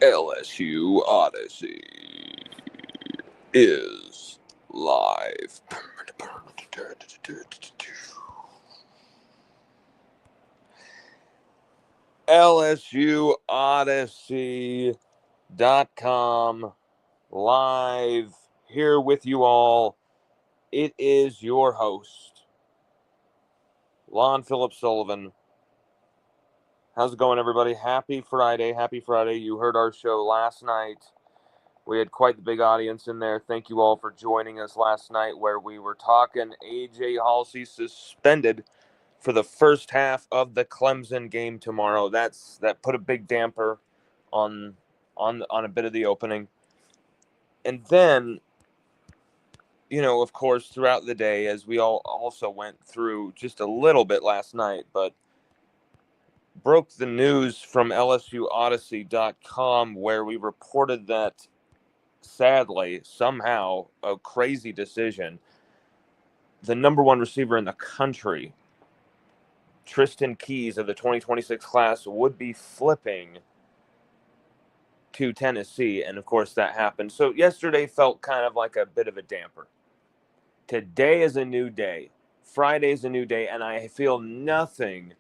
LSU Odyssey is live. LSUODYSSEY.com live here with you all. It is your host, Lon Philip Sullivan. How's it going, everybody? Happy Friday. Happy Friday. You heard our show last night. We had quite the big audience in there. Thank you all for joining us last night where we were talking A.J. Halsey suspended for the first half of the Clemson game tomorrow. That put a big damper on a bit of the opening. And then, of course, throughout the day, as we all also went through just a little bit last night, but broke the news from LSUODYSSEY.com where we reported that, sadly, somehow, a crazy decision, the number one receiver in the country, Tristan Keys of the 2026 class, would be flipping to Tennessee, and of course that happened. So yesterday felt kind of like a bit of a damper. Today is a new day. Friday is a new day, and I feel nothing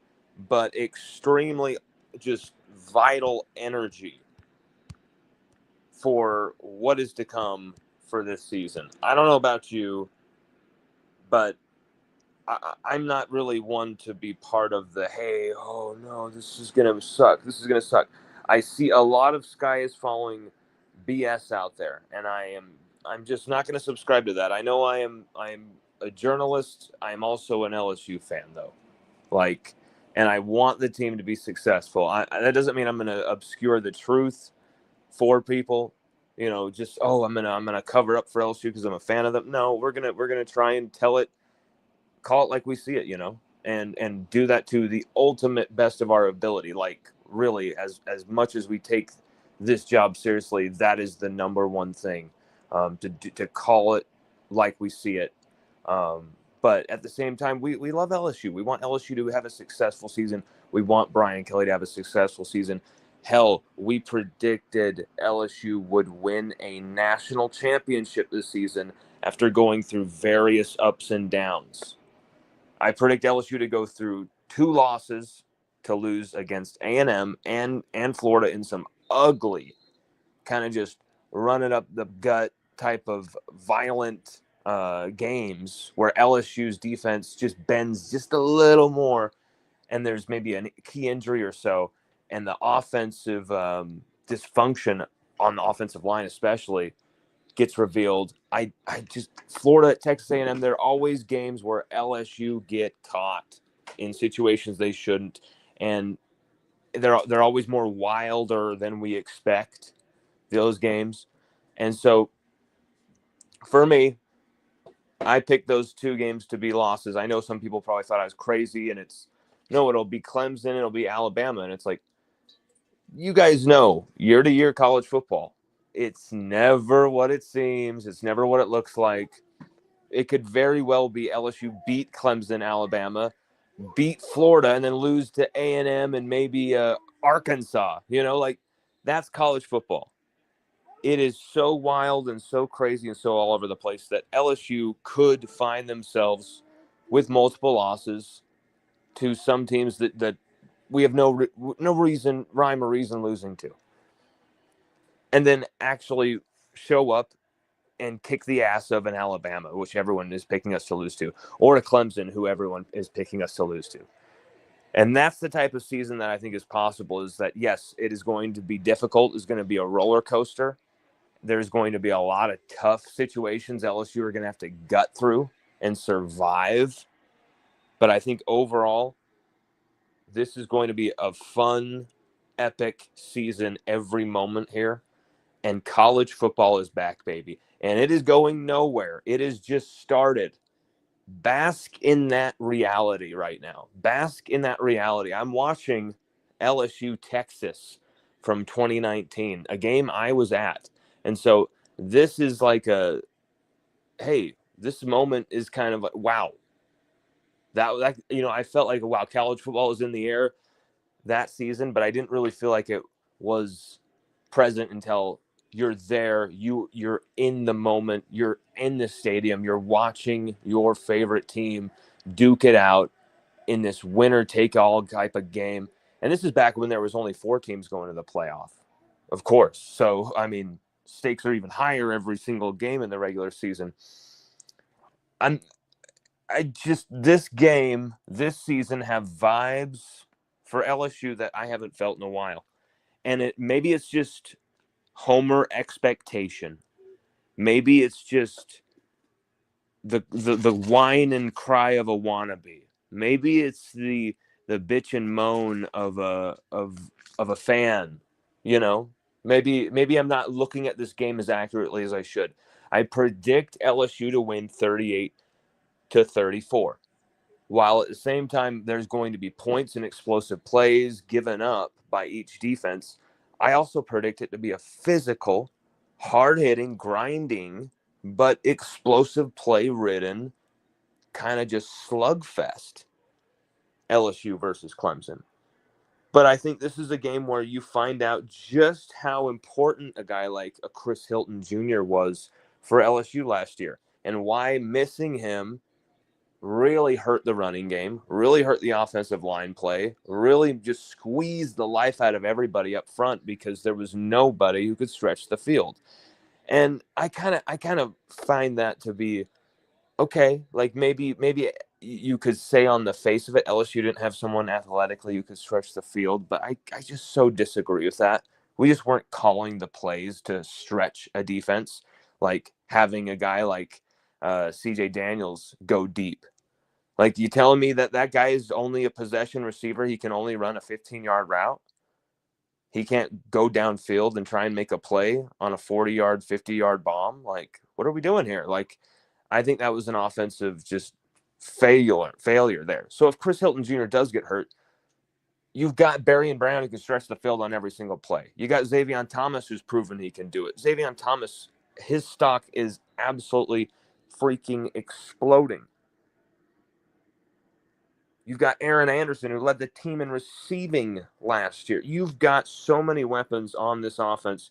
but extremely just vital energy for what is to come for this season. I don't know about you, but I'm not really one to be part of the, hey, oh no, this is going to suck. This is going to suck. I see a lot of sky is falling BS out there, and I'm just not going to subscribe to that. I know I'm a journalist. I'm also an LSU fan, though. And I want the team to be successful. That doesn't mean I'm going to obscure the truth for people. I'm gonna cover up for LSU because I'm a fan of them. No, we're gonna try and call it like we see it, and do that to the ultimate best of our ability. Like, really, as much as we take this job seriously, that is the number one thing, to call it like we see it. But at the same time, we love LSU. We want LSU to have a successful season. We want Brian Kelly to have a successful season. Hell, we predicted LSU would win a national championship this season after going through various ups and downs. I predict LSU to go through 2 losses, to lose against A&M and Florida in some ugly, kind of just run it up the gut type of violent games where LSU's defense just bends just a little more, and there's maybe a key injury or so, and the offensive dysfunction on the offensive line especially gets revealed. Florida, Texas A&M, there are always games where LSU get caught in situations they shouldn't, and they're always more wilder than we expect, those games. And so for me, I picked those 2 games to be losses. I know some people probably thought I was crazy, and it'll be Clemson, it'll be Alabama, and it's like, you guys know, year-to-year college football, it's never what it seems. It's never what it looks like. It could very well be LSU beat Clemson, Alabama, beat Florida, and then lose to A&M and maybe Arkansas. That's college football. It is so wild and so crazy and so all over the place that LSU could find themselves with multiple losses to some teams that we have no rhyme or reason losing to, and then actually show up and kick the ass of an Alabama, which everyone is picking us to lose to, or a Clemson, who everyone is picking us to lose to. And that's the type of season that I think is possible, is that, yes, it is going to be difficult. It's going to be a roller coaster. There's going to be a lot of tough situations LSU are going to have to gut through and survive. But I think overall, this is going to be a fun, epic season every moment here. And college football is back, baby. And it is going nowhere. It has just started. Bask in that reality right now. Bask in that reality. I'm watching LSU Texas from 2019, a game I was at. And so this is like this moment is kind of like, wow. That I felt like, wow, college football is in the air that season, but I didn't really feel like it was present until you're there. You're in the moment. You're in the stadium. You're watching your favorite team duke it out in this winner-take-all type of game. And this is back when there was only 4 teams going to the playoff, of course. So, I mean, stakes are even higher every single game in the regular season. This game, this season have vibes for LSU that I haven't felt in a while. And maybe it's just homer expectation. Maybe it's just the whine and cry of a wannabe. Maybe it's the bitch and moan of a fan, you know. Maybe I'm not looking at this game as accurately as I should. I predict LSU to win 38-34. While at the same time there's going to be points and explosive plays given up by each defense, I also predict it to be a physical, hard-hitting, grinding, but explosive play-ridden, kind of just slugfest LSU versus Clemson. But I think this is a game where you find out just how important a guy like a Chris Hilton Jr. was for LSU last year and why missing him really hurt the running game, really hurt the offensive line play, really just squeezed the life out of everybody up front because there was nobody who could stretch the field. And I kind of find that to be okay. Like maybe you could say on the face of it, LSU didn't have someone athletically who could stretch the field, but I just so disagree with that. We just weren't calling the plays to stretch a defense, like having a guy like CJ Daniels go deep. Like, you telling me that guy is only a possession receiver? He can only run a 15-yard route? He can't go downfield and try and make a play on a 40-yard, 50-yard bomb? Like, what are we doing here? Like, I think that was an offensive just failure there. So if Chris Hilton Jr. does get hurt, you've got Berrien Brown who can stretch the field on every single play. You got Xavier Thomas who's proven he can do it. Xavier Thomas, his stock is absolutely freaking exploding. You've got Aaron Anderson, who led the team in receiving last year. You've got so many weapons on this offense.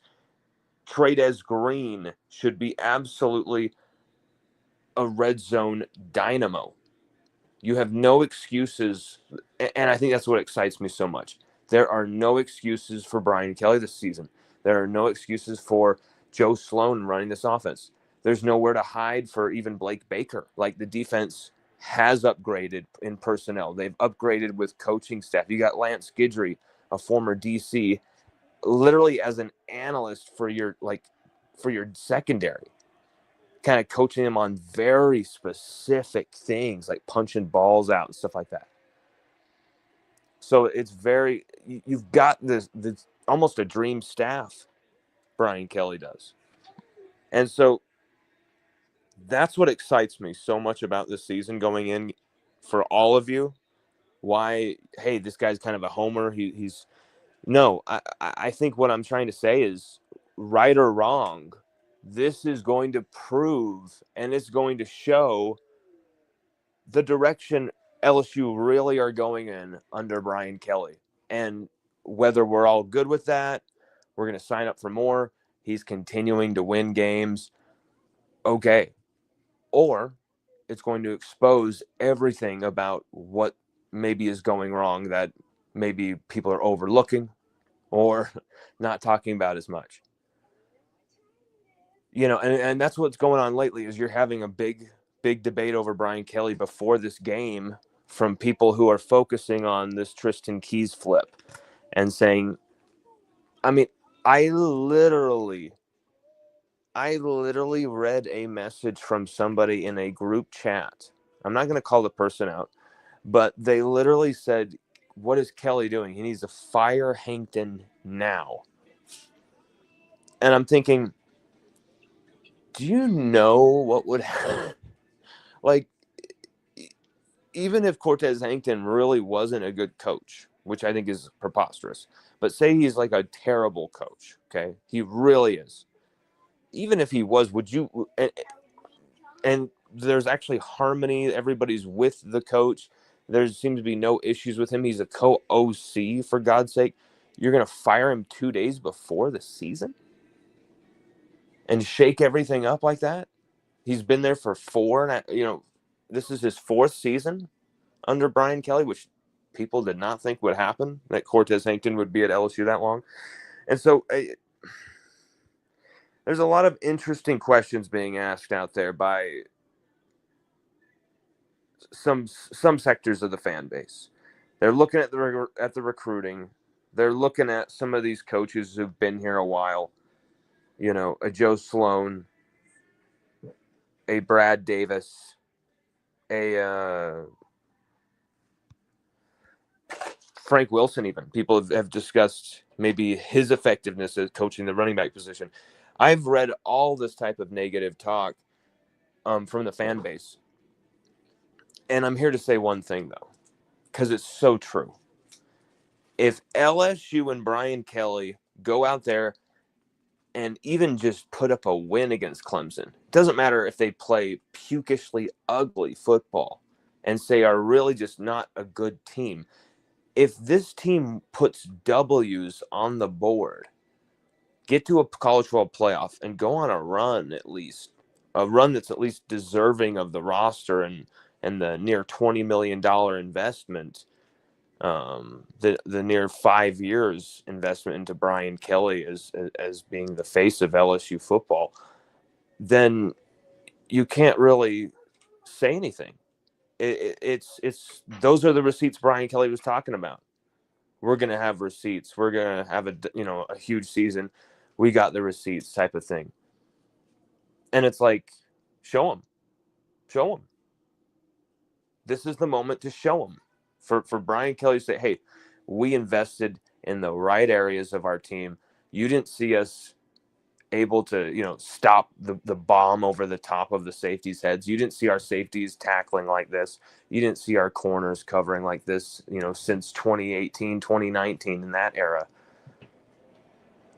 Trades Green should be absolutely a red zone dynamo. You have no excuses, and I think that's what excites me so much. There are no excuses for Brian Kelly this season. There are no excuses for Joe Sloan running this offense. There's nowhere to hide for even Blake Baker. Like, the defense has upgraded in personnel. They've upgraded with coaching staff. You got Lance Guidry, a former DC, literally as an analyst for your secondary, kind of coaching them on very specific things like punching balls out and stuff like that. So it's you've got this almost a dream staff Brian Kelly does. And so that's what excites me so much about this season going in for all of you. Why, hey, this guy's kind of a homer. I think what I'm trying to say is, right or wrong, this is going to prove and it's going to show the direction LSU really are going in under Brian Kelly. And whether we're all good with that, we're going to sign up for more. He's continuing to win games. Okay. Or it's going to expose everything about what maybe is going wrong that maybe people are overlooking or not talking about as much. You know, and that's what's going on lately is you're having a big debate over Brian Kelly before this game from people who are focusing on this Tristan Keys flip and saying, I mean, I literally read a message from somebody in a group chat. I'm not going to call the person out, but they literally said, what is Kelly doing? He needs to fire Hankton now. And I'm thinking, do you know what would happen? Like, even if Cortez Hankton really wasn't a good coach, which I think is preposterous, but say he's like a terrible coach, okay? He really is. Even if he was, would you and there's actually harmony, everybody's with the coach. There seems to be no issues with him. He's a co-OC, for God's sake. You're going to fire him 2 days before the season and shake everything up like that? He's been there for this is his 4th season under Brian Kelly, which people did not think would happen, that Cortez Hankton would be at LSU that long. And so there's a lot of interesting questions being asked out there by some sectors of the fan base. They're looking at the recruiting. They're looking at some of these coaches who've been here a while. A Joe Sloan, a Brad Davis, a Frank Wilson. Even people have discussed maybe his effectiveness as coaching the running back position. I've read all this type of negative talk from the fan base, and I'm here to say one thing though, because it's so true. If LSU and Brian Kelly go out there and even just put up a win against Clemson, it doesn't matter if they play pukishly ugly football and say are really just not a good team. If this team puts W's on the board, get to a college football playoff and go on a run, at least a run that's at least deserving of the roster and the near $20 million investment, the near 5 years investment into Brian Kelly as being the face of LSU football, then you can't really say anything. It's those are the receipts Brian Kelly was talking about. We're going to have receipts. We're going to have a huge season. We got the receipts type of thing. And it's like, show them. This is the moment to show them. For Brian Kelly to say, hey, we invested in the right areas of our team. You didn't see us able to, stop the bomb over the top of the safeties' heads. You didn't see our safeties tackling like this. You didn't see our corners covering like this, since 2018, 2019 in that era.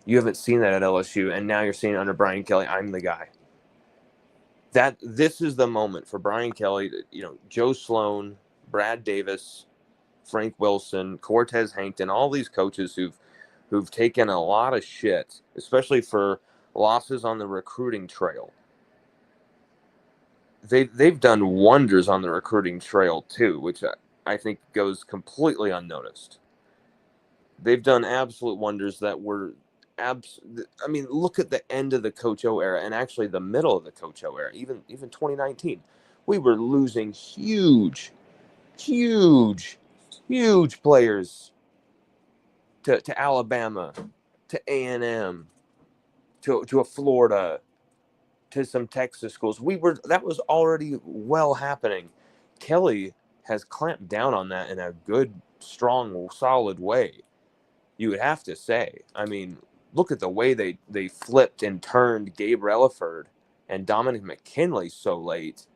You haven't seen that at LSU, and now you're seeing it under Brian Kelly. I'm the guy. This is the moment for Brian Kelly, Joe Sloan, Brad Davis, Frank Wilson, Cortez Hankton, all these coaches who've taken a lot of shit, especially for losses on the recruiting trail. They've done wonders on the recruiting trail too, which I think goes completely unnoticed. They've done absolute wonders that were look at the end of the Coach O era and actually the middle of the Coach O era, even 2019. We were losing huge players to Alabama, to A&M, to a Florida, to some Texas schools. That was already well happening. Kelly has clamped down on that in a good, strong, solid way. You would have to say. Look at the way they flipped and turned Gabe Relaford and Dominic McKinley so late.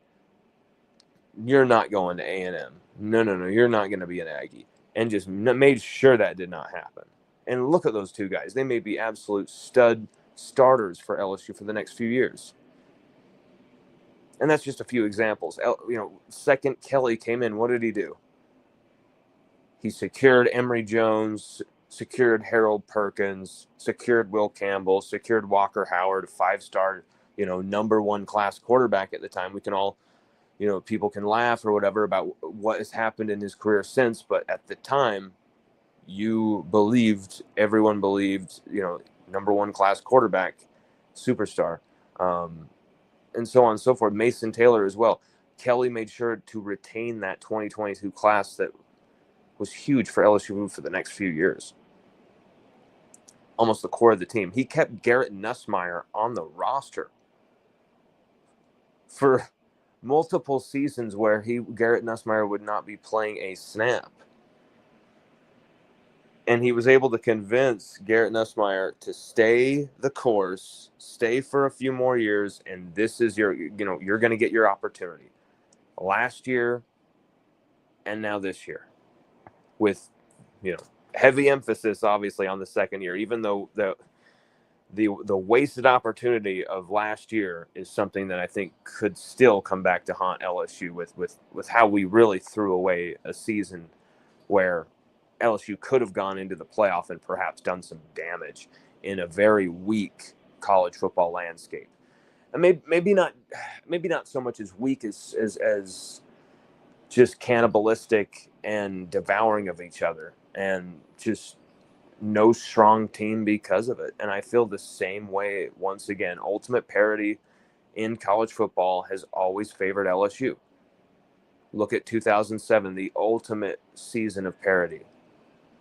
You're not going to A&M. No, you're not going to be an Aggie. And just made sure that did not happen. And look at those two guys. They may be absolute stud starters for LSU for the next few years. And that's just a few examples. Second Kelly came in. What did he do? He secured Emory Jones, secured Harold Perkins, secured Will Campbell, secured Walker Howard, a 5-star, number 1 class quarterback at the time. We can all, people can laugh or whatever about what has happened in his career since, but at the time, everyone believed, number 1 class quarterback, superstar, and so on and so forth. Mason Taylor as well. Kelly made sure to retain that 2022 class that was huge for LSU for the next few years. Almost the core of the team. He kept Garrett Nussmeier on the roster for multiple seasons where Garrett Nussmeier would not be playing a snap. And he was able to convince Garrett Nussmeier to stay the course, stay for a few more years, and this is you're going to get your opportunity. Last year and now this year. With, heavy emphasis, obviously, on the second year, even though the wasted opportunity of last year is something that I think could still come back to haunt LSU with how we really threw away a season where LSU could have gone into the playoff and perhaps done some damage in a very weak college football landscape. And maybe not so much as weak as just cannibalistic and devouring of each other, and just no strong team because of it. And I feel the same way once again. Ultimate parity in college football has always favored LSU. Look at 2007, the ultimate season of parity.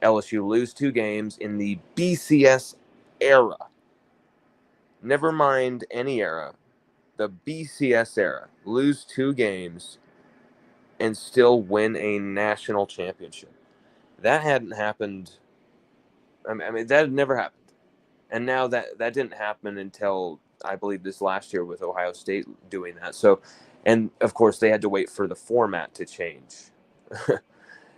LSU lose 2 games in the BCS era. Never mind any era. The BCS era. Lose 2 games and still win a national championship. That hadn't happened. I mean, that had never happened. And now that didn't happen until, I believe, this last year with Ohio State doing that. So, and of course, they had to wait for the format to change.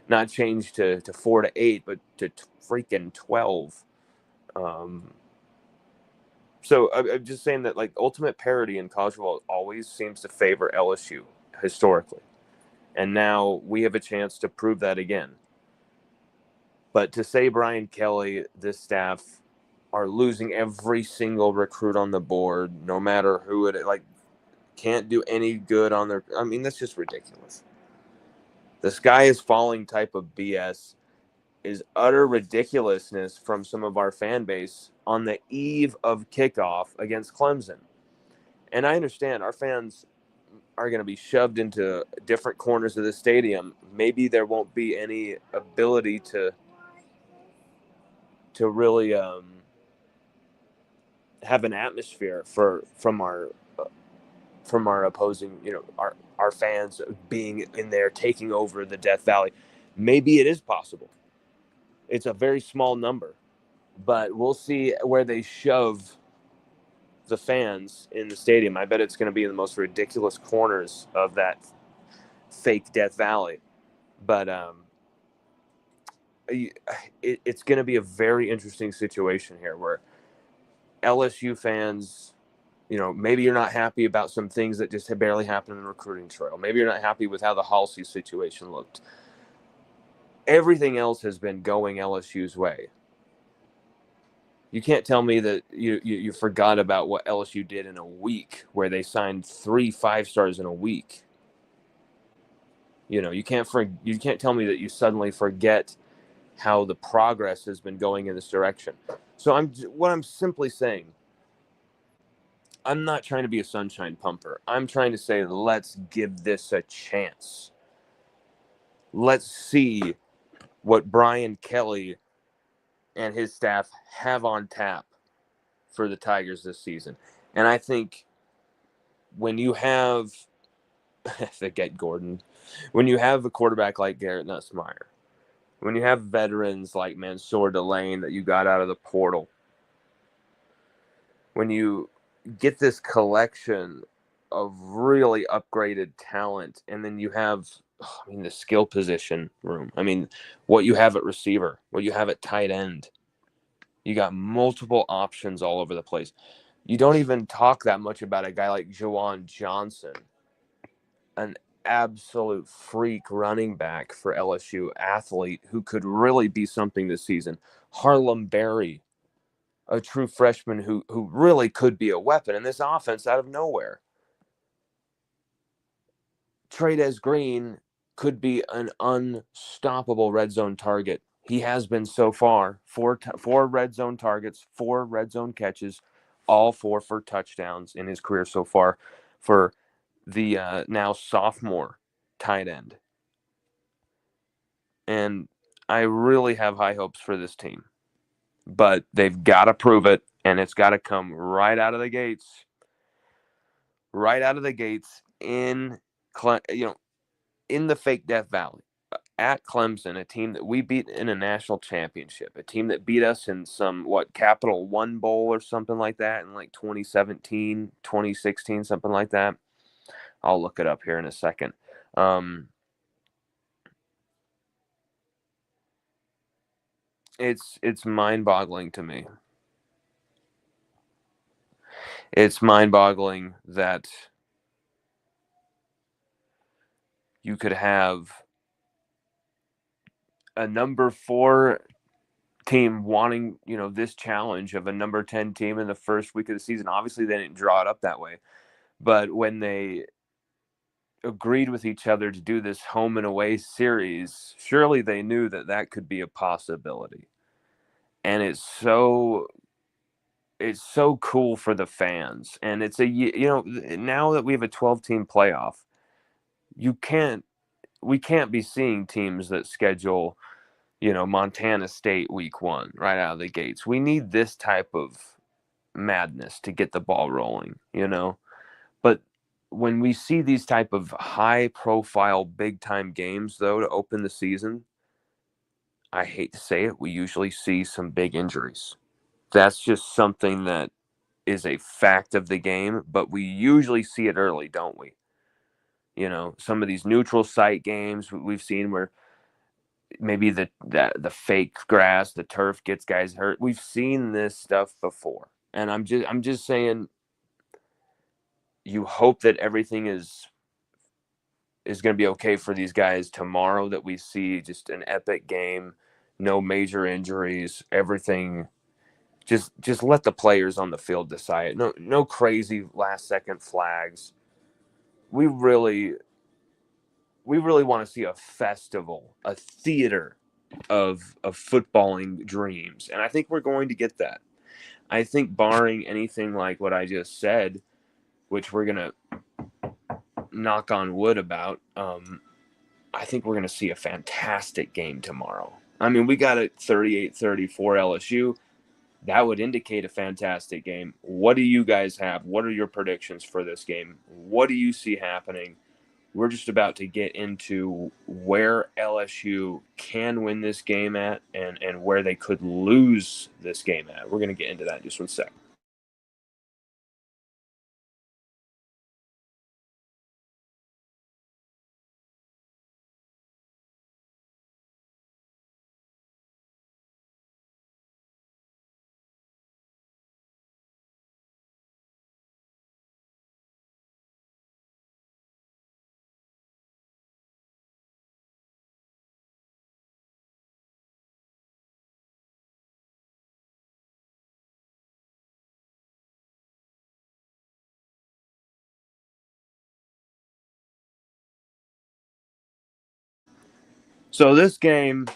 Not change to 4 to 8, but to freaking 12. So I'm just saying that, like, ultimate parity in college football always seems to favor LSU historically. And now we have a chance to prove that again. But to say Brian Kelly, this staff, are losing every single recruit on the board, no matter who it, like, can't do any good on their, I mean, that's just ridiculous. The sky is falling type of BS is utter ridiculousness from some of our fan base on the eve of kickoff against Clemson. And I understand our fans are going to be shoved into different corners of the stadium. Maybe there won't be any ability to really have an atmosphere from our opposing, our fans being in there taking over the Death Valley. Maybe it is possible. It's a very small number, but we'll see where they shove the fans in the stadium. I bet it's going to be in the most ridiculous corners of that fake Death Valley. But it's going to be a very interesting situation here where LSU fans, maybe you're not happy about some things that just barely happened in the recruiting trail. Maybe you're not happy with how the Halsey situation looked. Everything else has been going LSU's way. You can't tell me that you forgot about what LSU did in a week, where they signed 3 5-stars in a week. You can't tell me that you suddenly forget how the progress has been going in this direction. So I'm simply saying, I'm not trying to be a sunshine pumper. I'm trying to say, let's give this a chance. Let's see what Brian Kelly and his staff have on tap for the Tigers this season. And I think when you have, forget Gordon, when you have a quarterback like Garrett Nussmeier, when you have veterans like Mansour Delane that you got out of the portal, when you get this collection of really upgraded talent, and then you have, the skill position room. I mean, what you have at receiver, what you have at tight end. You got multiple options all over the place. You don't even talk that much about a guy like Juwan Johnson, an absolute freak running back for LSU athlete who could really be something this season. Harlem Berry, a true freshman who really could be a weapon in this offense out of nowhere. Trades Green could be an unstoppable red zone target. He has been so far. 4 red zone targets, 4 red zone catches, all 4 for touchdowns in his career so far for the now sophomore tight end. And I really have high hopes for this team. But they've got to prove it, and it's got to come right out of the gates. Right out of the gates in the fake Death Valley. At Clemson, a team that we beat in a national championship, a team that beat us in some, Capital One Bowl or something like that in like 2017, 2016, something like that. I'll look it up here in a second. It's mind-boggling to me. It's mind-boggling that you could have a number 4 team wanting, this challenge of a number 10 team in the first week of the season. Obviously, they didn't draw it up that way. But when they agreed with each other to do this home and away series, surely they knew that that could be a possibility. And it's so cool for the fans. And it's now that we have a 12-team playoff, we can't be seeing teams that schedule, Montana State week 1 right out of the gates. We need this type of madness to get the ball rolling. But when we see these type of high profile big time games though to open the season, I hate to say it, we usually see some big injuries. That's just something that is a fact of the game, but we usually see it early, don't we? Some of these neutral site games we've seen where maybe the fake grass, the turf gets guys hurt. We've seen this stuff before. And I'm just saying, you hope that everything is going to be okay for these guys tomorrow, that we see just an epic game, no major injuries, everything. Just let the players on the field decide. No crazy last second flags. We really want to see a festival, a theater of footballing dreams. And I think we're going to get that. I think barring anything like what I just said, which we're going to knock on wood about, I think we're going to see a fantastic game tomorrow. I mean, we got it 38-34 LSU. That would indicate a fantastic game. What do you guys have? What are your predictions for this game? What do you see happening? We're just about to get into where LSU can win this game at and where they could lose this game at. We're going to get into that in just one sec. So this game,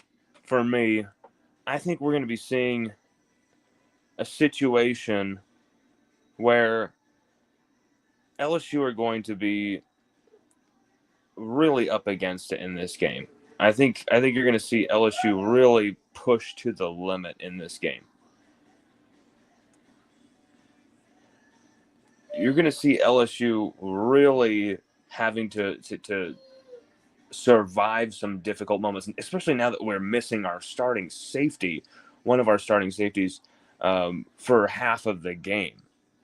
for me, I think we're going to be seeing a situation where LSU are going to be really up against it in this game. I think you're going to see LSU really push to the limit in this game. You're going to see LSU really having to survive some difficult moments, especially now that we're missing our starting safety, one of our starting safeties, for half of the game.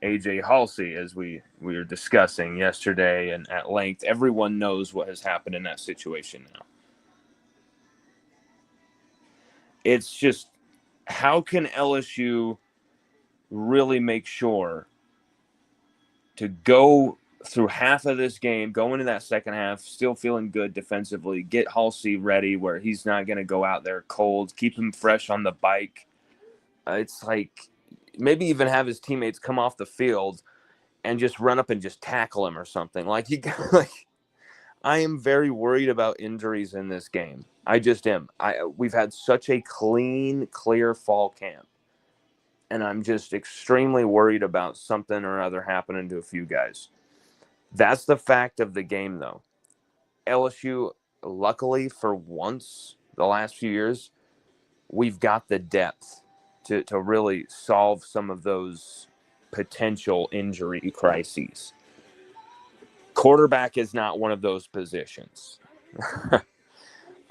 AJ Halsey, as we were discussing yesterday and at length, everyone knows what has happened in that situation now. It's just, how can LSU really make sure to go through half of this game, go into that second half, still feeling good defensively, get Halsey ready where he's not going to go out there cold, keep him fresh on the bike. It's like maybe even have his teammates come off the field and just run up and just tackle him or something. I am very worried about injuries in this game. I just am. We've had such a clean, clear fall camp, and I'm just extremely worried about something or other happening to a few guys. That's the fact of the game, though. LSU, luckily for once, the last few years, we've got the depth to really solve some of those potential injury crises. Quarterback is not one of those positions.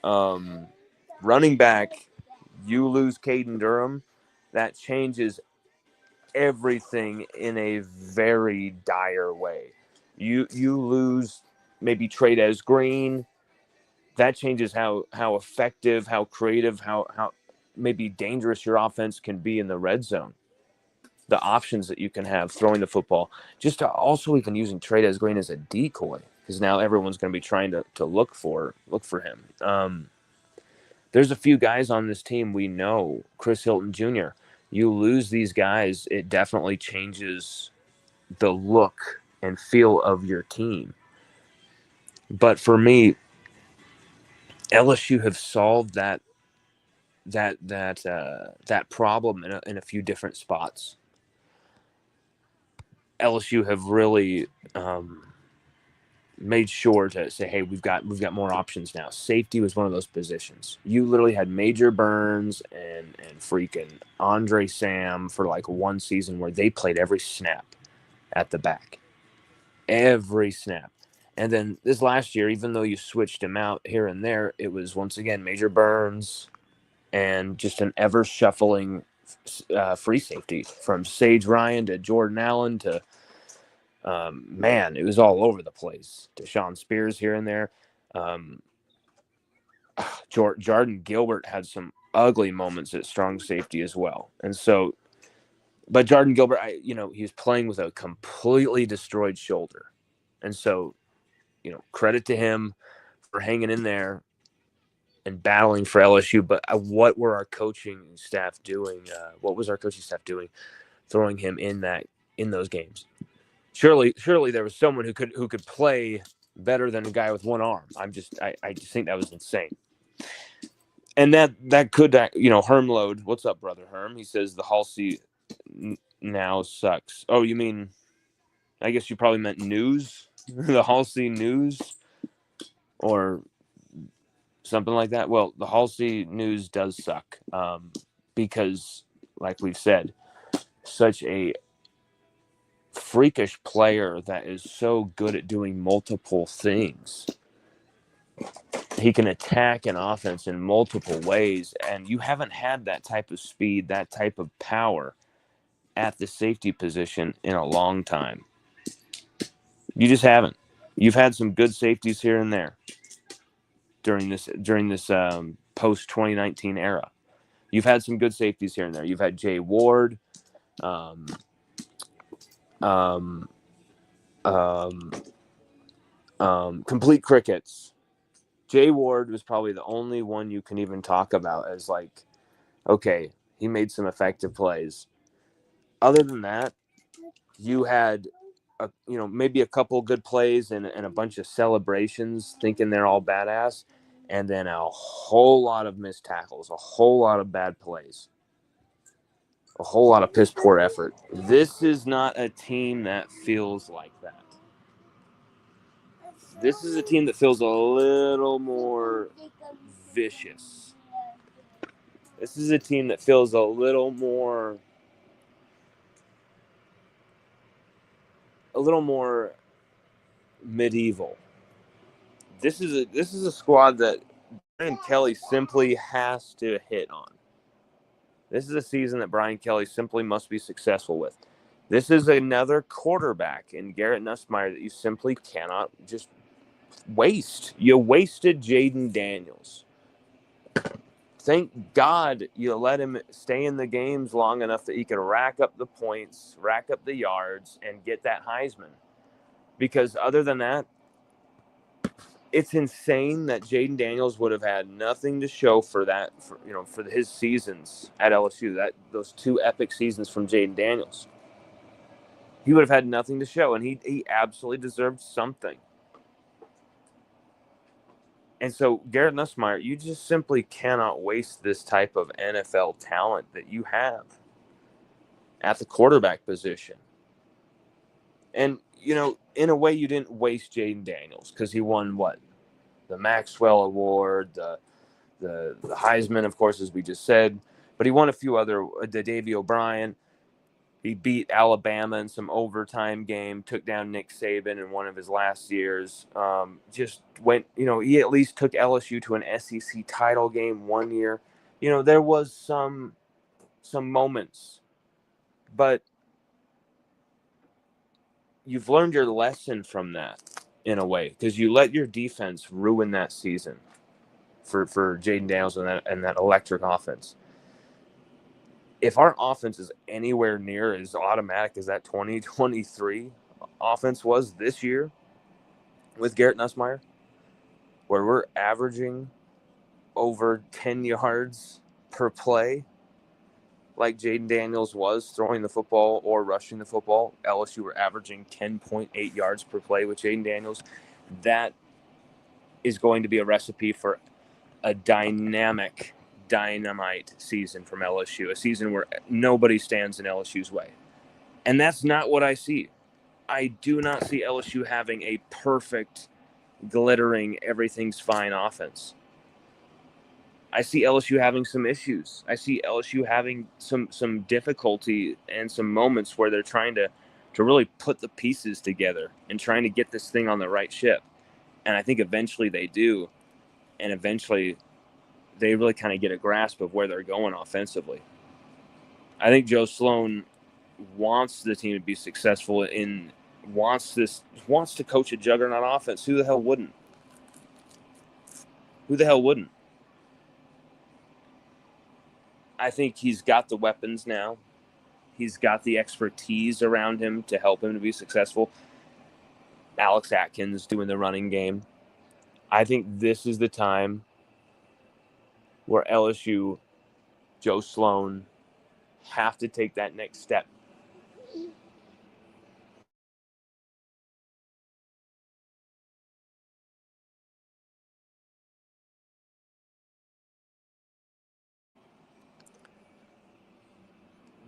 Running back, you lose Caden Durham, that changes everything in a very dire way. You lose maybe Trades Green, that changes how effective, how creative, how maybe dangerous your offense can be in the red zone. The options that you can have throwing the football, just to also even using Trades Green as a decoy, because now everyone's going to be trying to look for him. There's a few guys on this team we know, Chris Hilton Jr. You lose these guys, it definitely changes the look and feel of your team. But for me, LSU have solved that problem in a few different spots. LSU have really made sure to say, hey, we've got more options now. Safety was one of those positions. You literally had Major Burns and freaking Andre Sam for like one season where they played every snap at the back. Every snap. And then this last year, even though you switched him out here and there, it was once again Major Burns and just an ever shuffling free safety from Sage Ryan to Jordan Allen to man, it was all over the place. Deshaun Spears here and there. Jordan Gilbert had some ugly moments at strong safety as well. And so, but Jordan Gilbert, he was playing with a completely destroyed shoulder. And so, credit to him for hanging in there and battling for LSU. But what were our coaching staff doing? What was our coaching staff doing, throwing him in those games? Surely there was someone who could play better than a guy with one arm. I just think that was insane. And that could, Herm Load. What's up, brother Herm? He says the Halsey now sucks. Oh, you mean? I guess you probably meant news, the Halsey news, or something like that. Well, the Halsey news does suck because, like we've said, such a freakish player that is so good at doing multiple things. He can attack an offense in multiple ways, and you haven't had that type of speed, that type of power at the safety position in a long time. You just haven't. You've had some good safeties here and there during this post 2019 era. You've had some good safeties here and there. You've had Jay Ward, complete crickets. Jay Ward was probably the only one you can even talk about as like, okay, he made some effective plays. Other than that, you had maybe a couple good plays and a bunch of celebrations thinking they're all badass, and then a whole lot of missed tackles, a whole lot of bad plays, a whole lot of piss poor effort. This is not a team that feels like that. This is a team that feels a little more vicious. This is a team that feels a little more medieval. This is a squad that Brian Kelly simply has to hit on. This is a season that Brian Kelly simply must be successful with. This is another quarterback in Garrett Nussmeier that you simply cannot just waste. You wasted Jaden Daniels. Thank God you let him stay in the games long enough that he could rack up the points, rack up the yards, and get that Heisman. Because other than that, it's insane that Jaden Daniels would have had nothing to show for that, for his seasons at LSU. Those two epic seasons from Jaden Daniels, he would have had nothing to show, and he absolutely deserved something. And so, Garrett Nussmeier, you just simply cannot waste this type of NFL talent that you have at the quarterback position. And, in a way, you didn't waste Jaden Daniels because he won what? The Maxwell Award, the Heisman, of course, as we just said. But he won a few other, the Davey O'Brien. He beat Alabama in some overtime game, took down Nick Saban in one of his last years. Just went, he at least took LSU to an SEC title game one year. There was some moments, but you've learned your lesson from that in a way because you let your defense ruin that season for Jaden Daniels and that electric offense. If our offense is anywhere near as automatic as that 2023 offense was this year with Garrett Nussmeier, where we're averaging over 10 yards per play like Jaden Daniels was throwing the football or rushing the football. LSU were averaging 10.8 yards per play with Jaden Daniels. That is going to be a recipe for a dynamite season from LSU, a season where nobody stands in LSU's way. And that's not what I see. I do not see LSU having a perfect, glittering, everything's fine offense. I see LSU having some issues. I see LSU having some difficulty and some moments where they're trying to really put the pieces together and trying to get this thing on the right ship. And I think eventually they do. And eventually they really kind of get a grasp of where they're going offensively. I think Joe Sloan wants the team to be successful wants to coach a juggernaut offense. Who the hell wouldn't? I think he's got the weapons now. He's got the expertise around him to help him to be successful. Alex Atkins doing the running game. I think this is the time where LSU, Joe Sloan, have to take that next step.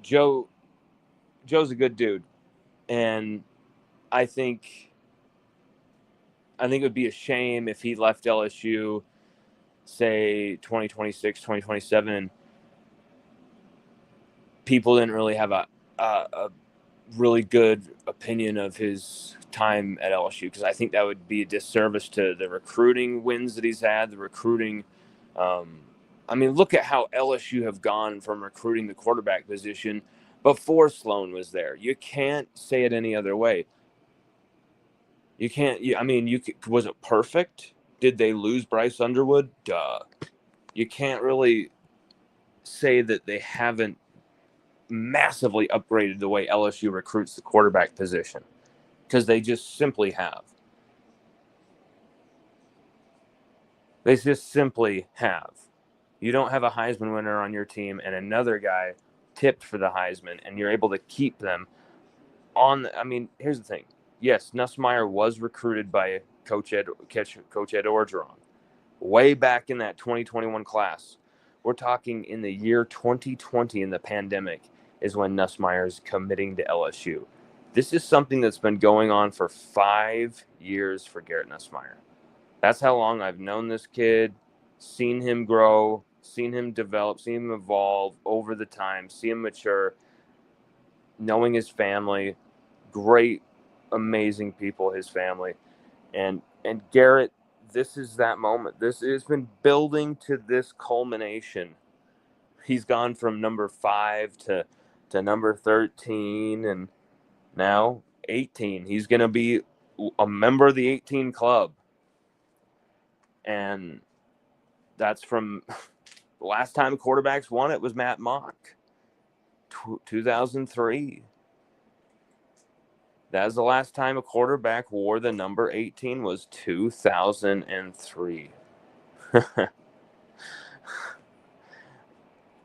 Joe's a good dude, and I think it would be a shame if he left LSU, say 2026, 2027, and people didn't really have a really good opinion of his time at LSU, because I think that would be a disservice to the recruiting wins that he's had, the recruiting. I mean, look at how LSU have gone from recruiting the quarterback position before Sloan was there. You can't say it any other way. You can't. Was it perfect? Did they lose Bryce Underwood? Duh. You can't really say that they haven't massively upgraded the way LSU recruits the quarterback position, because they just simply have. They just simply have. You don't have a Heisman winner on your team and another guy tipped for the Heisman, and you're able to keep them on. Here's the thing. Yes, Nussmeier was recruited by Coach Ed Orgeron way back in that 2021 class. We're talking in the year 2020, in the pandemic, is when Nussmeier is committing to LSU. This is something that's been going on for 5 years for Garrett Nussmeier. That's how long I've known this kid, seen him grow, seen him develop, seen him evolve over the time, see him mature, knowing his family, great, amazing people, his family. And Garrett, this is that moment. This has been building to this culmination. He's gone from number 5 to number 13, and now 18. He's going to be a member of the 18 club. And that's from the last time quarterbacks won it was Matt Mock, 2003. That was the last time a quarterback wore the number 18, was 2003.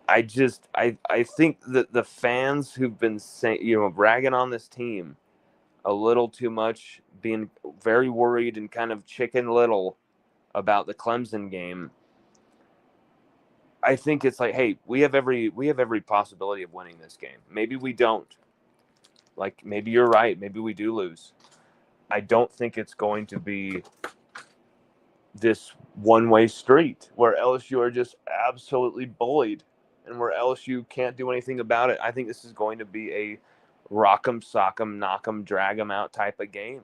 I think that the fans who've been bragging on this team a little too much, being very worried and kind of chicken little about the Clemson game, I think it's like, hey, we have every possibility of winning this game. Maybe we don't. Like, maybe you're right. Maybe we do lose. I don't think it's going to be this one-way street where LSU are just absolutely bullied and where LSU can't do anything about it. I think this is going to be a rock 'em, sock 'em, knock 'em, drag 'em out type of game.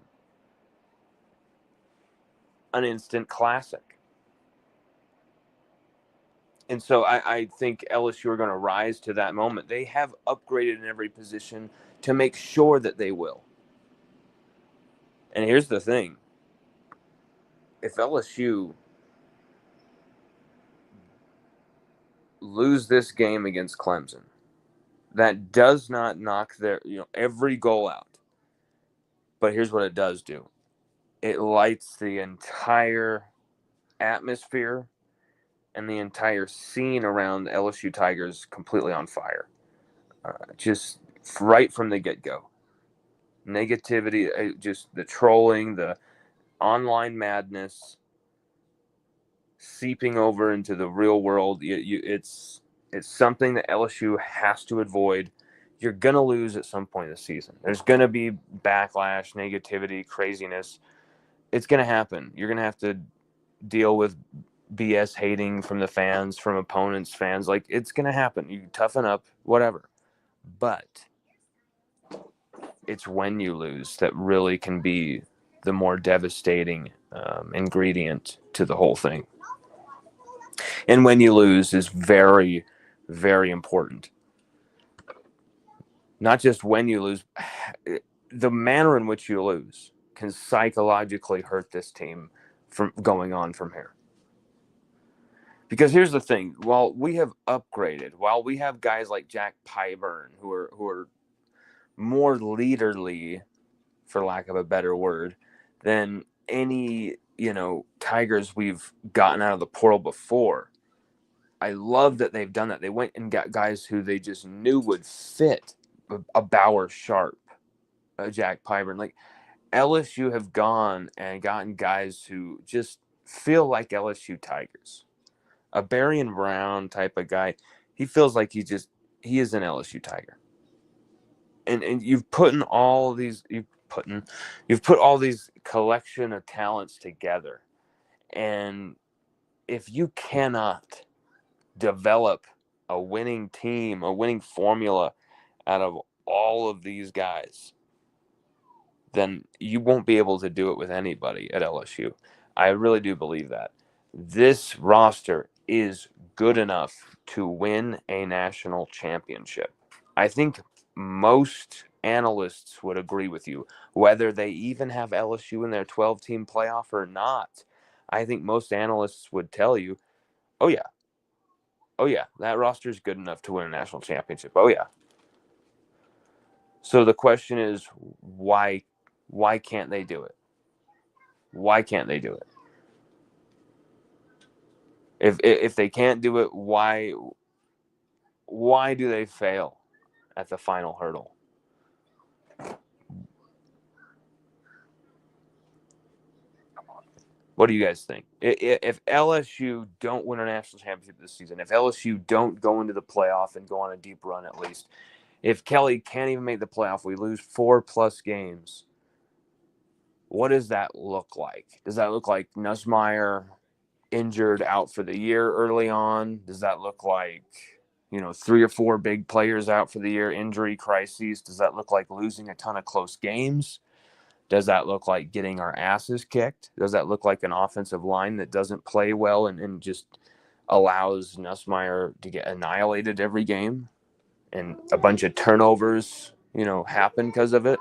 An instant classic. And so I think LSU are going to rise to that moment. They have upgraded in every position to make sure that they will. And here's the thing. If LSU lose this game against Clemson, that does not knock their every goal out. But here's what it does do. It lights the entire atmosphere and the entire scene around LSU Tigers completely on fire. Just right from the get-go. Negativity, just the trolling, the online madness seeping over into the real world. It's something that LSU has to avoid. You're going to lose at some point this season. There's going to be backlash, negativity, craziness. It's going to happen. You're going to have to deal with BS hating from the fans, from opponents' fans. Like, it's going to happen. You toughen up, whatever. But it's when you lose that really can be the more devastating ingredient to the whole thing. And when you lose is very, very important. Not just when you lose, the manner in which you lose can psychologically hurt this team from going on from here. Because here's the thing, while we have upgraded, while we have guys like Jack Pyburn who are more leaderly, for lack of a better word, than any, Tigers we've gotten out of the portal before. I love that they've done that. They went and got guys who they just knew would fit a Bauer Sharp, a Jack Pyburn. Like, LSU have gone and gotten guys who just feel like LSU Tigers. A Barry Brown type of guy. He feels like he is an LSU Tiger. And you've put all these collection of talents together. And if you cannot develop a winning team, a winning formula out of all of these guys, then you won't be able to do it with anybody at LSU. I really do believe that. This roster is good enough to win a national championship. I think most analysts would agree with you, whether they even have LSU in their 12-team playoff or not. I think most analysts would tell you, oh yeah, that roster is good enough to win a national championship. Oh yeah. So the question is, why can't they do it? Why can't they do it? If they can't do it, why do they fail at the final hurdle? What do you guys think? If LSU don't win a national championship this season, if LSU don't go into the playoff and go on a deep run at least, if Kelly can't even make the playoff, we lose 4+ games, what does that look like? Does that look like Nussmeier injured out for the year early on? Does that look like, 3 or 4 big players out for the year, injury crises? Does that look like losing a ton of close games? Does that look like getting our asses kicked? Does that look like an offensive line that doesn't play well and just allows Nussmeier to get annihilated every game and a bunch of turnovers, happen because of it?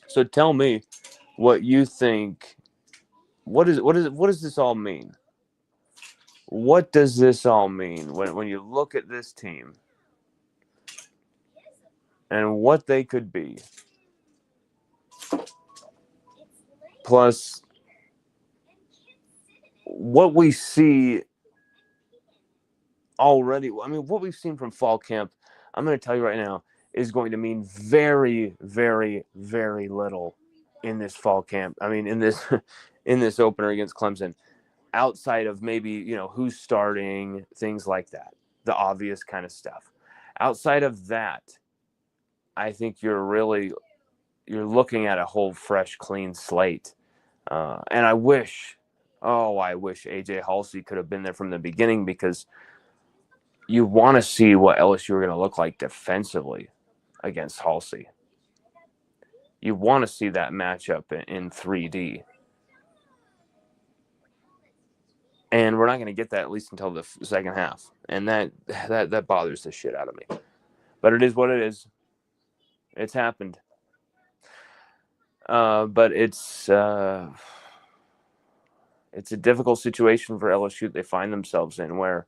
So tell me what you think. What does this all mean? What does this all mean when you look at this team and what they could be? Plus, what we see already, what we've seen from fall camp, I'm going to tell you right now, is going to mean very, very, very little in this fall camp. In this in this opener against Clemson, outside of maybe, who's starting, things like that, the obvious kind of stuff. Outside of that, I think you're looking at a whole fresh, clean slate. And I wish AJ Halsey could have been there from the beginning, because you want to see what LSU are going to look like defensively against Halsey. You want to see that matchup in 3D. And we're not going to get that at least until the second half. And that bothers the shit out of me. But it is what it is. It's happened. But it's a difficult situation for LSU they find themselves in, where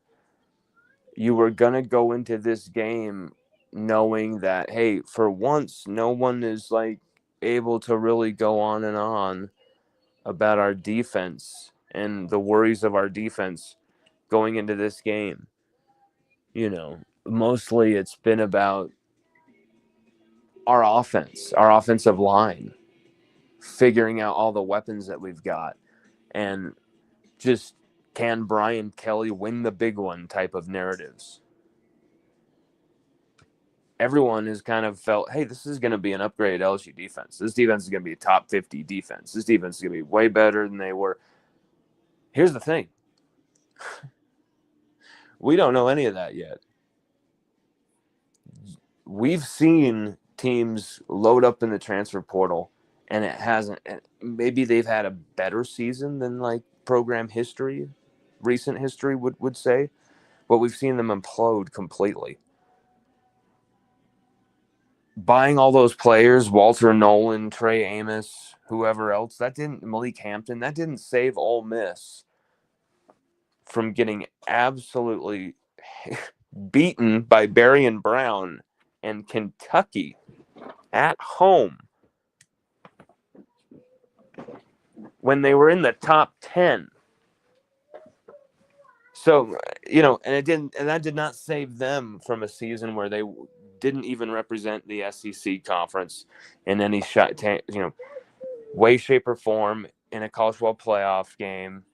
you were going to go into this game knowing that, hey, for once, no one is like able to really go on and on about our defense and the worries of our defense going into this game. You know, mostly it's been about our offense, our offensive line, figuring out all the weapons that we've got, and just can Brian Kelly win the big one type of narratives. Everyone has kind of felt, hey, this is going to be an upgraded LSU defense. This defense is going to be a top 50 defense. This defense is going to be way better than they were. Here's the thing. We don't know any of that yet. We've seen teams load up in the transfer portal, and it hasn't. Maybe they've had a better season than like program history, recent history would say, but we've seen them implode completely. Buying all those players, Walter Nolan, Trey Amos, whoever else, Malik Hampton, that didn't save Ole Miss from getting absolutely beaten by Berry and Brown and Kentucky at home when they were in the top 10. So, and that did not save them from a season where they didn't even represent the SEC conference in any way, shape, or form in a college football playoff game,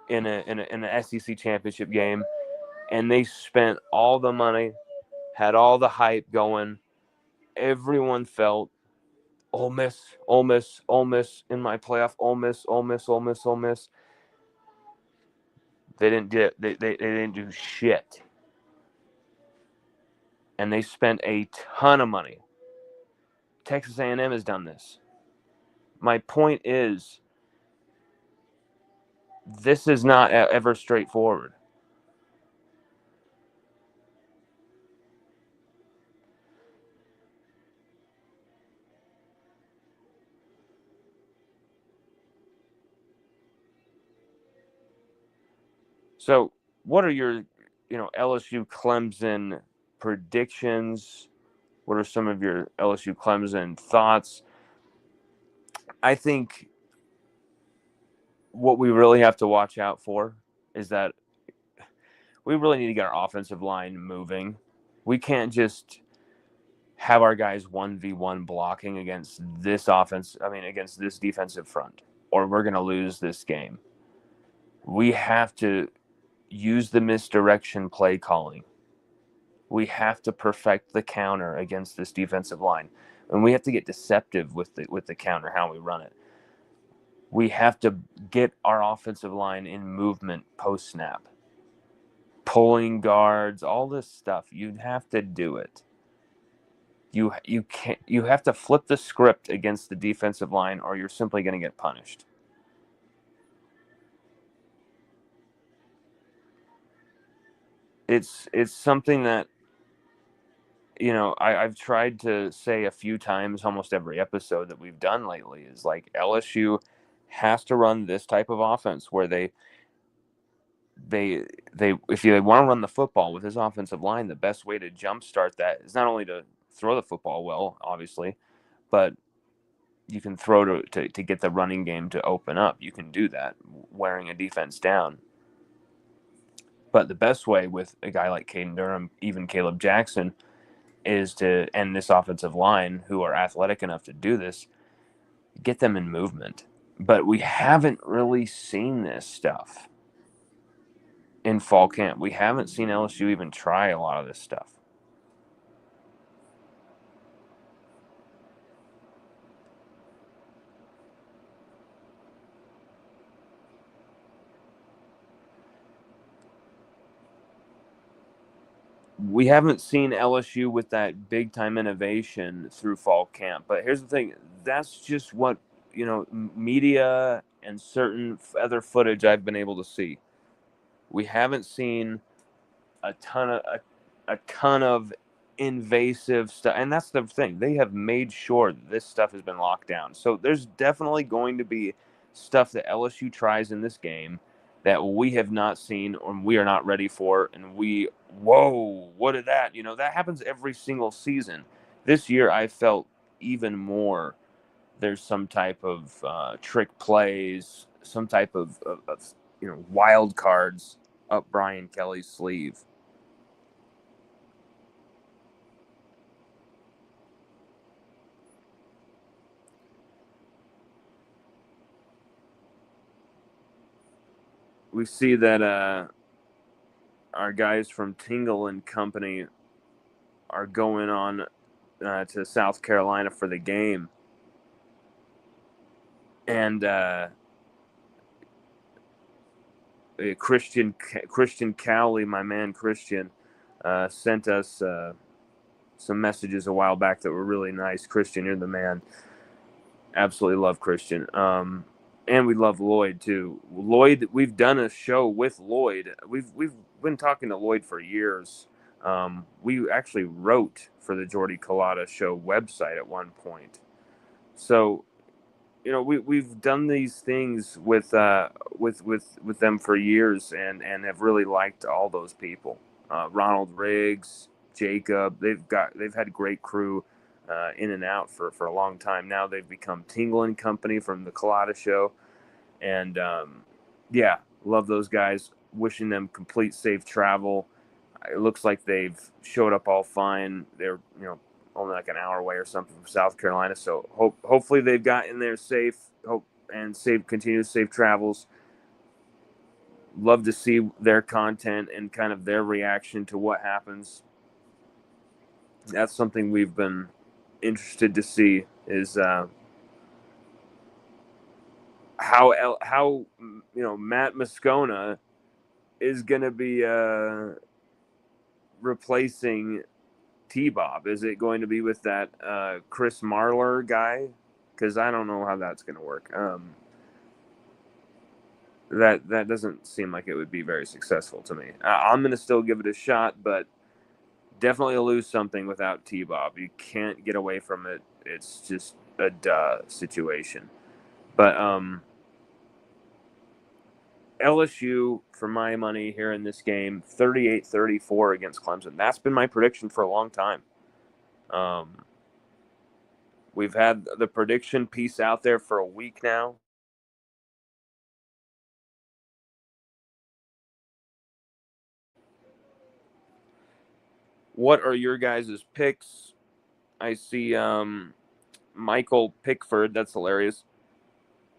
in an SEC championship game, and they spent all the money, had all the hype going. Everyone felt Ole Miss in my playoff. Ole Miss. They didn't get they didn't do shit, and they spent a ton of money. Texas A&M has done this. My point is, this is not ever straightforward. So, what are your, LSU Clemson predictions? What are some of your LSU Clemson thoughts? I think what we really have to watch out for is that we really need to get our offensive line moving. We can't just have our guys 1v1 blocking against this defensive front, or we're going to lose this game. We have to use the misdirection play calling. We have to perfect the counter against this defensive line, and we have to get deceptive with the counter, how we run it. We have to get our offensive line in movement post snap, pulling guards, all this stuff. You have to do it. You have to flip the script against the defensive line, or you're simply going to get punished. It's something that, I've tried to say a few times, almost every episode that we've done lately, is like LSU has to run this type of offense where they if they want to run the football with this offensive line, the best way to jumpstart that is not only to throw the football well, obviously, but you can throw to get the running game to open up. You can do that wearing a defense down. But the best way with a guy like Caden Durham, even Caleb Jackson, is to end this offensive line, who are athletic enough to do this, get them in movement. But we haven't really seen this stuff in fall camp. We haven't seen LSU even try a lot of this stuff. We haven't seen LSU with that big-time innovation through fall camp. But here's the thing. That's just what, media and certain other footage I've been able to see. We haven't seen a ton of invasive stuff. And that's the thing. They have made sure that this stuff has been locked down. So there's definitely going to be stuff that LSU tries in this game that we have not seen or we are not ready for. And whoa, what is that? That happens every single season. This year, I felt even more there's some type of trick plays, some type of wild cards up Brian Kelly's sleeve. We see that our guys from Tingle and Company are going on to South Carolina for the game. And Christian Cowley, my man Christian, sent us some messages a while back that were really nice. Christian, you're the man. Absolutely love Christian. And we love Lloyd too. Lloyd, we've done a show with Lloyd. We've been talking to Lloyd for years. We actually wrote for the Jordy Collada show website at one point. So, we've done these things with them for years, and have really liked all those people. Ronald Riggs, Jacob, they've had great crew in and out for a long time. Now they've become Tingle and Company from the Collada show, and love those guys. Wishing them complete safe travel. It looks like they've showed up all fine. They're only like an hour away or something from South Carolina, so hopefully they've gotten there safe. Hope and continued safe travels. Love to see their content and kind of their reaction to what happens. That's something we've been interested to see, is how Matt Moscona is going to be replacing T-Bob. Is it going to be with that Chris Marlar guy? Because I don't know how that's going to work. That doesn't seem like it would be very successful to me. I'm going to still give it a shot, but definitely lose something without T-Bob. You can't get away from it. It's just a duh situation. But LSU, for my money here in this game, 38-34 against Clemson. That's been my prediction for a long time. We've had the prediction piece out there for a week now. What are your guys' picks? I see Michael Pickford. That's hilarious.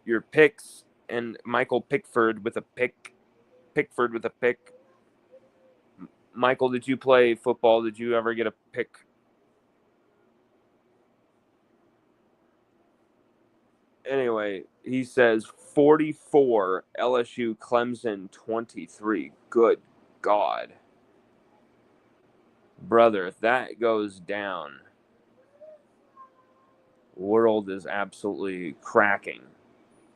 Your picks and Michael Pickford with a pick. Pickford with a pick. Michael, did you play football? Did you ever get a pick? Anyway, he says 44, LSU, Clemson 23. Good God. Brother, if that goes down, world is absolutely cracking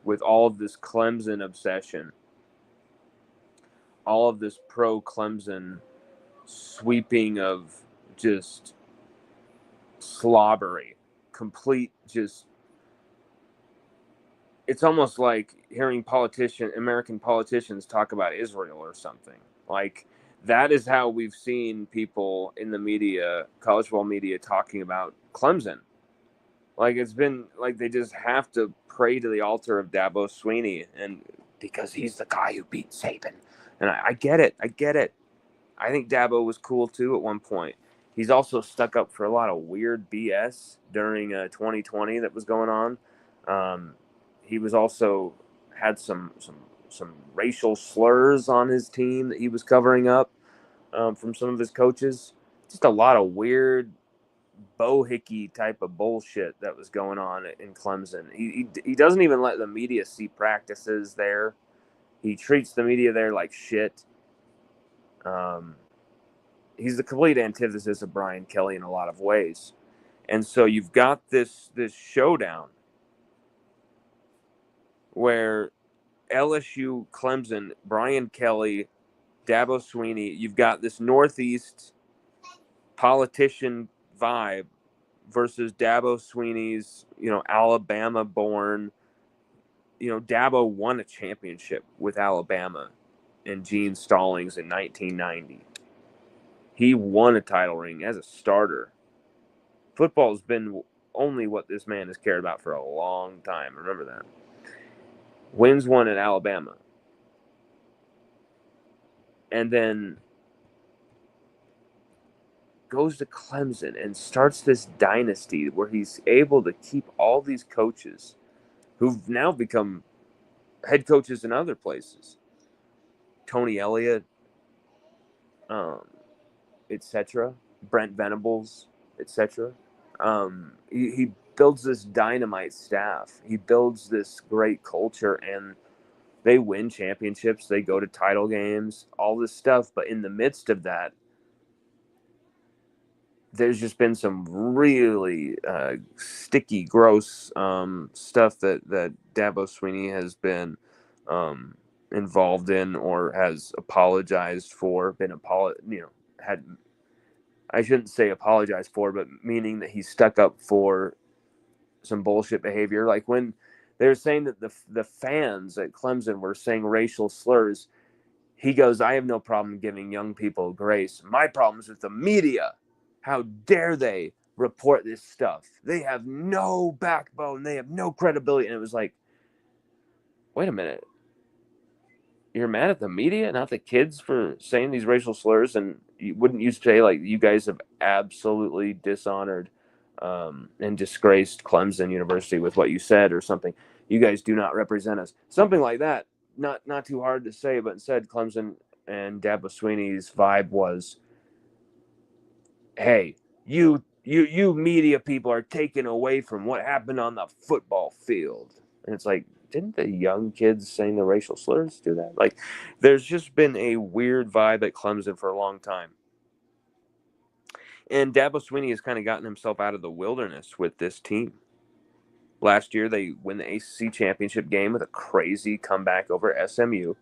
with all of this Clemson obsession, all of this pro-Clemson sweeping of just slobbery, complete just. It's almost like hearing American politicians talk about Israel or something. Like, that is how we've seen people in the media, college football media, talking about Clemson. Like, it's been like they just have to pray to the altar of Dabo Swinney, and because he's the guy who beat Saban. And I get it. I think Dabo was cool too at one point. He's also stuck up for a lot of weird BS during 2020 that was going on. He was also had some racial slurs on his team that he was covering up from some of his coaches. Just a lot of weird bohickey type of bullshit that was going on in Clemson. He doesn't even let the media see practices there. He treats the media there like shit. He's the complete antithesis of Brian Kelly in a lot of ways. And so you've got this showdown where LSU, Clemson, Brian Kelly, Dabo Swinney, you've got this Northeast politician vibe versus Dabo Swinney's, Alabama born. Dabo won a championship with Alabama and Gene Stallings in 1990. He won a title ring as a starter. Football's been only what this man has cared about for a long time. Remember that. Wins one at Alabama. And then goes to Clemson and starts this dynasty where he's able to keep all these coaches who've now become head coaches in other places. Tony Elliott, etc. Brent Venables, etc. He builds this dynamite staff. He builds this great culture, and they win championships. They go to title games, all this stuff. But in the midst of that, there's just been some really sticky, gross stuff that Dabo Swinney has been involved in or has apologized for. Had I shouldn't say apologized for, but meaning that he stuck up for some bullshit behavior. Like when they were saying that the fans at Clemson were saying racial slurs, he goes, "I have no problem giving young people grace. My problem's with the media. How dare they report this stuff? They have no backbone. They have no credibility." And it was like, wait a minute. You're mad at the media, not the kids, for saying these racial slurs? And wouldn't you say, like, you guys have absolutely dishonored and disgraced Clemson University with what you said or something? You guys do not represent us. Something like that. Not too hard to say, but instead Clemson and Dabo Swinney's vibe was, hey, you media people are taken away from what happened on the football field. And it's like, didn't the young kids saying the racial slurs do that? Like, there's just been a weird vibe at Clemson for a long time. And Dabo Swinney has kind of gotten himself out of the wilderness with this team. Last year, they win the ACC championship game with a crazy comeback over SMU.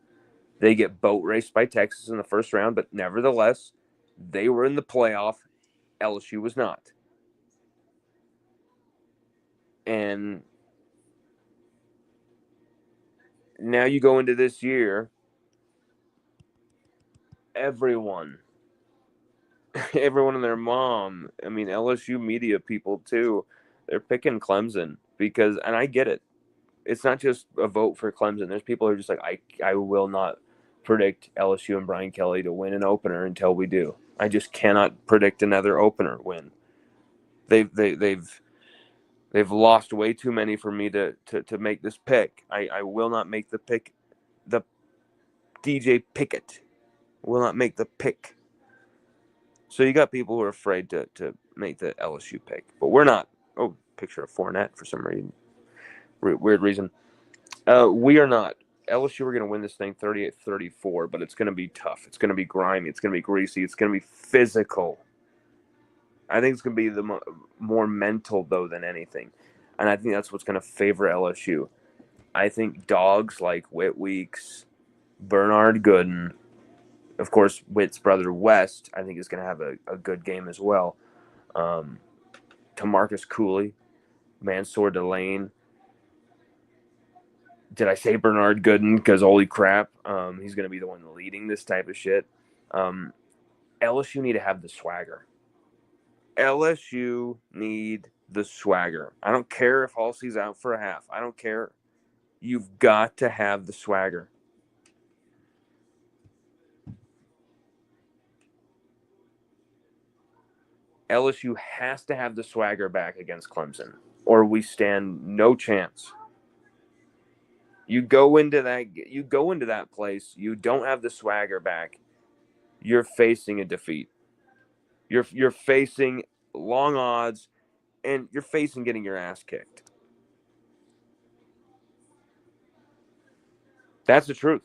They get boat raced by Texas in the first round, but nevertheless, they were in the playoff. LSU was not. And now you go into this year, everyone and their mom, I mean, LSU media people too, they're picking Clemson because, and I get it, it's not just a vote for Clemson. There's people who are just like, I will not predict LSU and Brian Kelly to win an opener until we do. I just cannot predict another opener win. They've lost way too many for me to make this pick. I will not make the pick. The DJ Pickett will not make the pick. So you got people who are afraid to make the LSU pick, but we're not. Oh, picture of Fournette for some reason, weird reason. We are not. LSU are going to win this thing 38-34, but it's going to be tough. It's going to be grimy. It's going to be greasy. It's going to be physical. I think it's going to be the more mental, though, than anything. And I think that's what's going to favor LSU. I think dogs like Whit Weeks, Bernard Gooden, of course, Whit's brother West, I think is going to have a good game as well. Tamarcus Cooley, Mansour Delane. Did I say Bernard Gooden? Because holy crap, he's going to be the one leading this type of shit. LSU need to have the swagger. LSU need the swagger. I don't care if Halsey's out for a half. I don't care. You've got to have the swagger. LSU has to have the swagger back against Clemson, or we stand no chance. You go into that place, you don't have the swagger back, you're facing a defeat. You're facing long odds, and you're facing getting your ass kicked. That's the truth.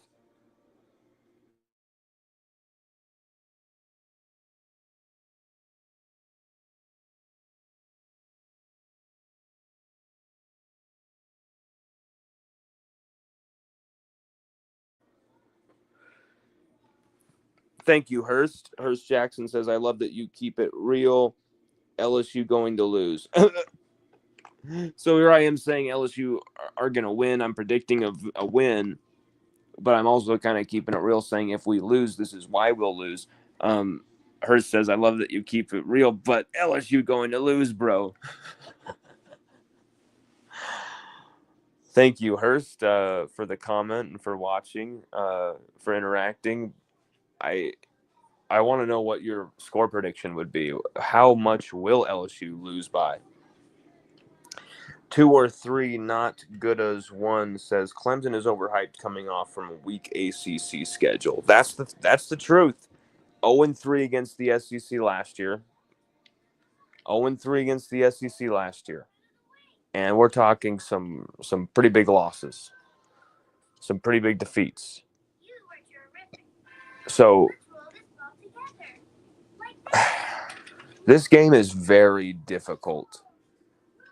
Thank you, Hurst. Hurst Jackson says, I love that you keep it real. LSU going to lose. So here I am saying LSU are going to win. I'm predicting a win, but I'm also kind of keeping it real, saying if we lose, this is why we'll lose. Hurst says, I love that you keep it real, but LSU going to lose, bro. Thank you, Hurst, for the comment and for watching, for interacting. I I want to know what your score prediction would be. How much will LSU lose by? 2 or 3 not good as one says Clemson is overhyped coming off from a weak ACC schedule. That's the truth. 0-3 against the SEC last year. 0-3 against the SEC last year. And we're talking some pretty big losses. Some pretty big defeats. So this game is very difficult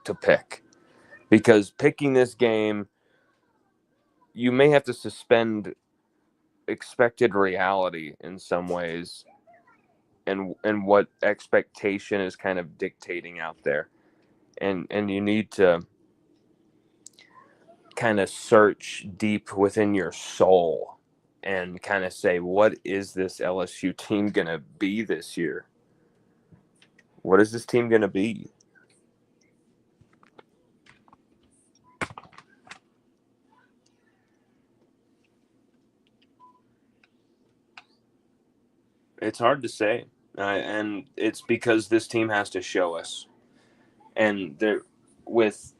to pick, because picking this game, you may have to suspend expected reality in some ways, and what expectation is kind of dictating out there, and you need to kind of search deep within your soul and kind of say, what is this LSU team going to be this year? What is this team going to be? It's hard to say. And it's because this team has to show us. And with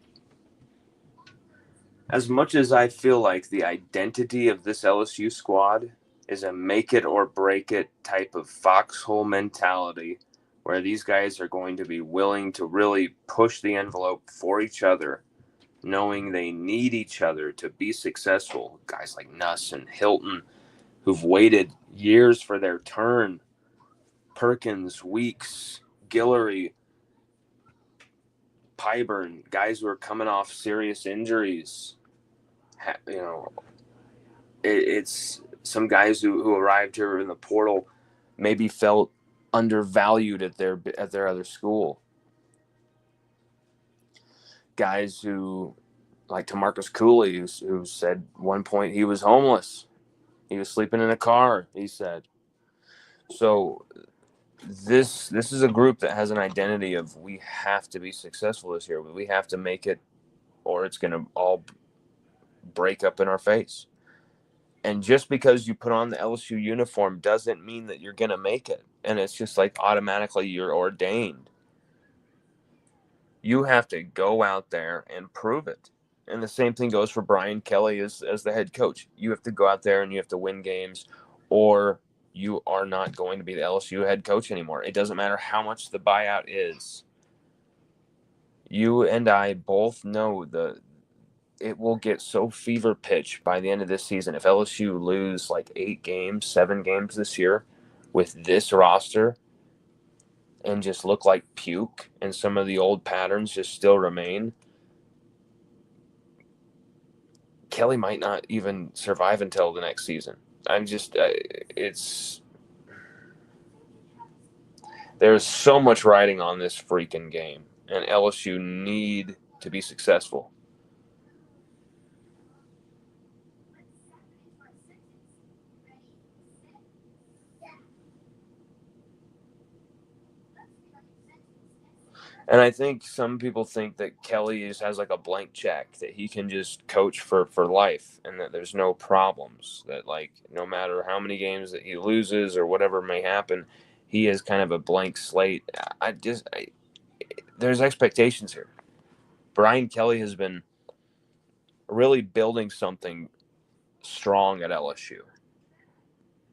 as much as I feel like the identity of this LSU squad is a make it or break it type of foxhole mentality, where these guys are going to be willing to really push the envelope for each other, knowing they need each other to be successful. Guys like Nuss and Hilton, who've waited years for their turn. Perkins, Weeks, Guillory, Pyburn, guys who are coming off serious injuries. It's some guys who arrived here in the portal maybe felt undervalued at their other school. Guys who, like TaMarcus Cooley, who said one point he was homeless. He was sleeping in a car, he said. So this is a group that has an identity of, we have to be successful this year. We have to make it, or it's going to all break up in our face. And just because you put on the LSU uniform doesn't mean that you're going to make it. And it's just like automatically you're ordained. You have to go out there and prove it. And the same thing goes for Brian Kelly as the head coach. You have to go out there and you have to win games, or you are not going to be the LSU head coach anymore. It doesn't matter how much the buyout is. You and I both know it will get so fever pitch by the end of this season. If LSU lose like 7 games this year with this roster and just look like puke, and some of the old patterns just still remain, Kelly might not even survive until the next season. There's so much riding on this freaking game, and LSU need to be successful. And I think some people think that Kelly has like a blank check, that he can just coach for life, and that there's no problems, that like no matter how many games that he loses or whatever may happen, he is kind of a blank slate. There's expectations here. Brian Kelly has been really building something strong at LSU.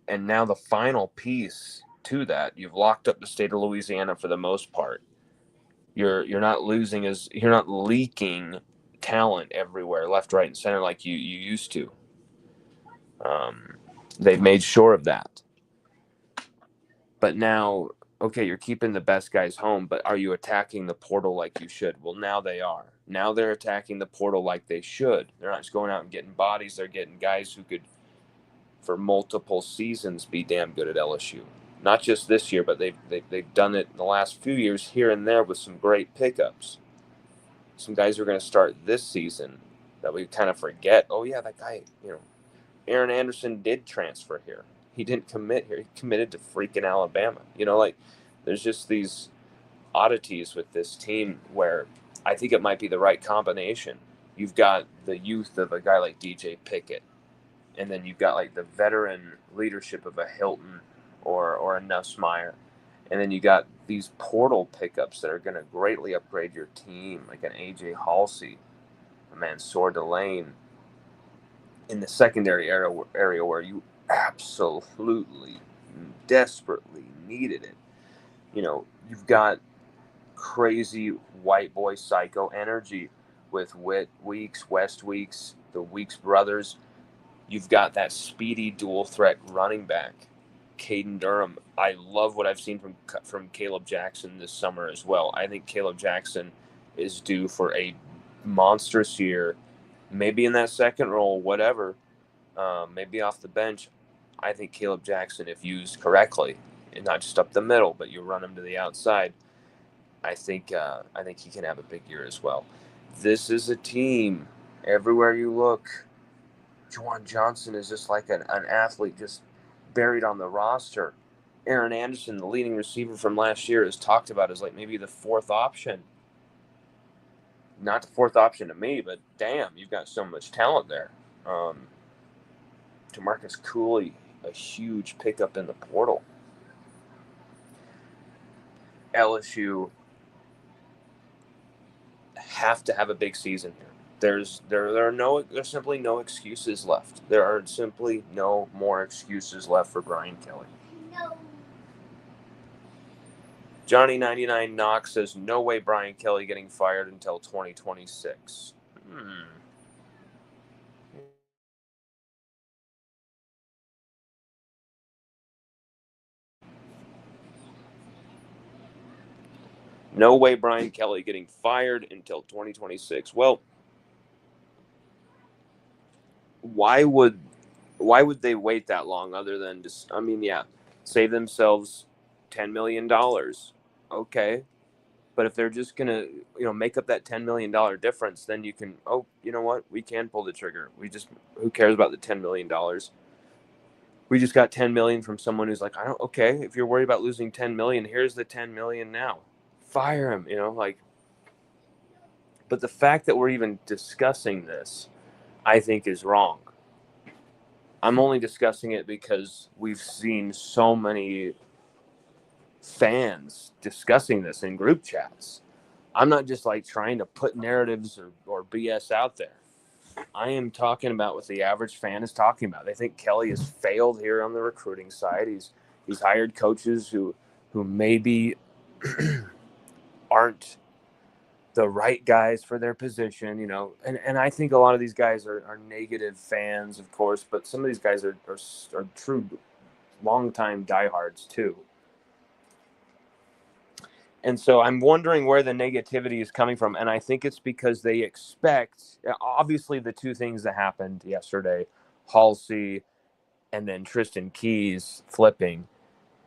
And now the final piece to that, you've locked up the state of Louisiana for the most part. You're not you're not leaking talent everywhere, left, right, and center like you used to. They've made sure of that. But now, okay, you're keeping the best guys home, but are you attacking the portal like you should? Well, now they are. Now they're attacking the portal like they should. They're not just going out and getting bodies. They're getting guys who could, for multiple seasons, be damn good at LSU. Not just this year, but they've done it in the last few years here and there with some great pickups. Some guys are going to start this season that we kind of forget. Oh, yeah, that guy, Aaron Anderson did transfer here. He didn't commit here. He committed to freaking Alabama. There's just these oddities with this team where I think it might be the right combination. you've got the youth of a guy like DJ Pickett, and then you've got like the veteran leadership of a Hilton or a Nussmeier, and then you got these portal pickups that are going to greatly upgrade your team, like an AJ Halsey, a Mansour Delane, in the secondary area where you absolutely desperately needed it. You know, you've got crazy white boy psycho energy with West Weeks, the Weeks brothers. You've got that speedy dual threat running back, Caden Durham. I love what I've seen from Caleb Jackson this summer as well. I think Caleb Jackson is due for a monstrous year, maybe in that second role, whatever, maybe off the bench. I think Caleb Jackson, if used correctly, and not just up the middle, but you run him to the outside, I think he can have a big year as well. This is a team. Everywhere you look, Juwan Johnson is just like an athlete just buried on the roster. Aaron Anderson, the leading receiver from last year, is talked about as like maybe the fourth option. Not the fourth option to me, but damn, you've got so much talent there. DeMarcus Cooley, a huge pickup in the portal. LSU have to have a big season here. There's simply no excuses left. There are simply no more excuses left for Brian Kelly. No. Johnny 99 Knox says no way Brian Kelly getting fired until 2026. No way Brian Kelly getting fired until 2026. Well, why would they wait that long other than just, I mean, yeah, save themselves $10 million. Okay. But if they're just going to, make up that $10 million difference, then you can, you know what? We can pull the trigger. Who cares about the $10 million? We just got 10 million from someone who's like, okay, if you're worried about losing 10 million, here's the 10 million now. Fire him, but the fact that we're even discussing this, I think is wrong. I'm only discussing it because we've seen so many fans discussing this in group chats. I'm not just like trying to put narratives or BS out there. I am talking about what the average fan is talking about. They think Kelly has failed here on the recruiting side. He's hired coaches who maybe aren't the right guys for their position, and I think a lot of these guys are negative fans, of course, but some of these guys are true longtime diehards too. And so I'm wondering where the negativity is coming from. And I think it's because they expect, obviously, the two things that happened yesterday, Halsey and then Tristan Keys flipping,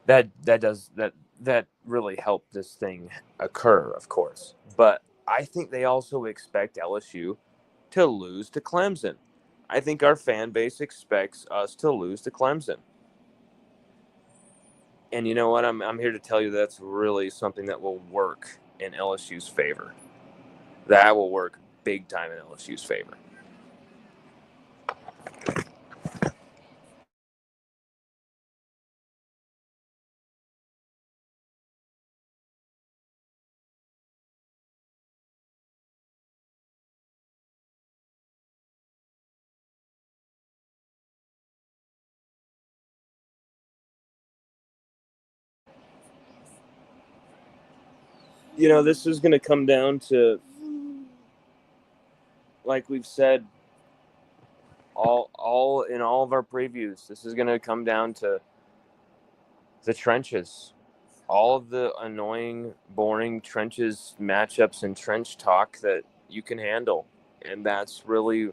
that really helped this thing occur, of course. But I think they also expect LSU to lose to Clemson. I think our fan base expects us to lose to Clemson. And you know what? I'm here to tell you that's really something that will work in LSU's favor. That will work big time in LSU's favor. This is going to come down to, like we've said, all in all of our previews, this is going to come down to the trenches. All of the annoying, boring trenches matchups and trench talk that you can handle. And that's really,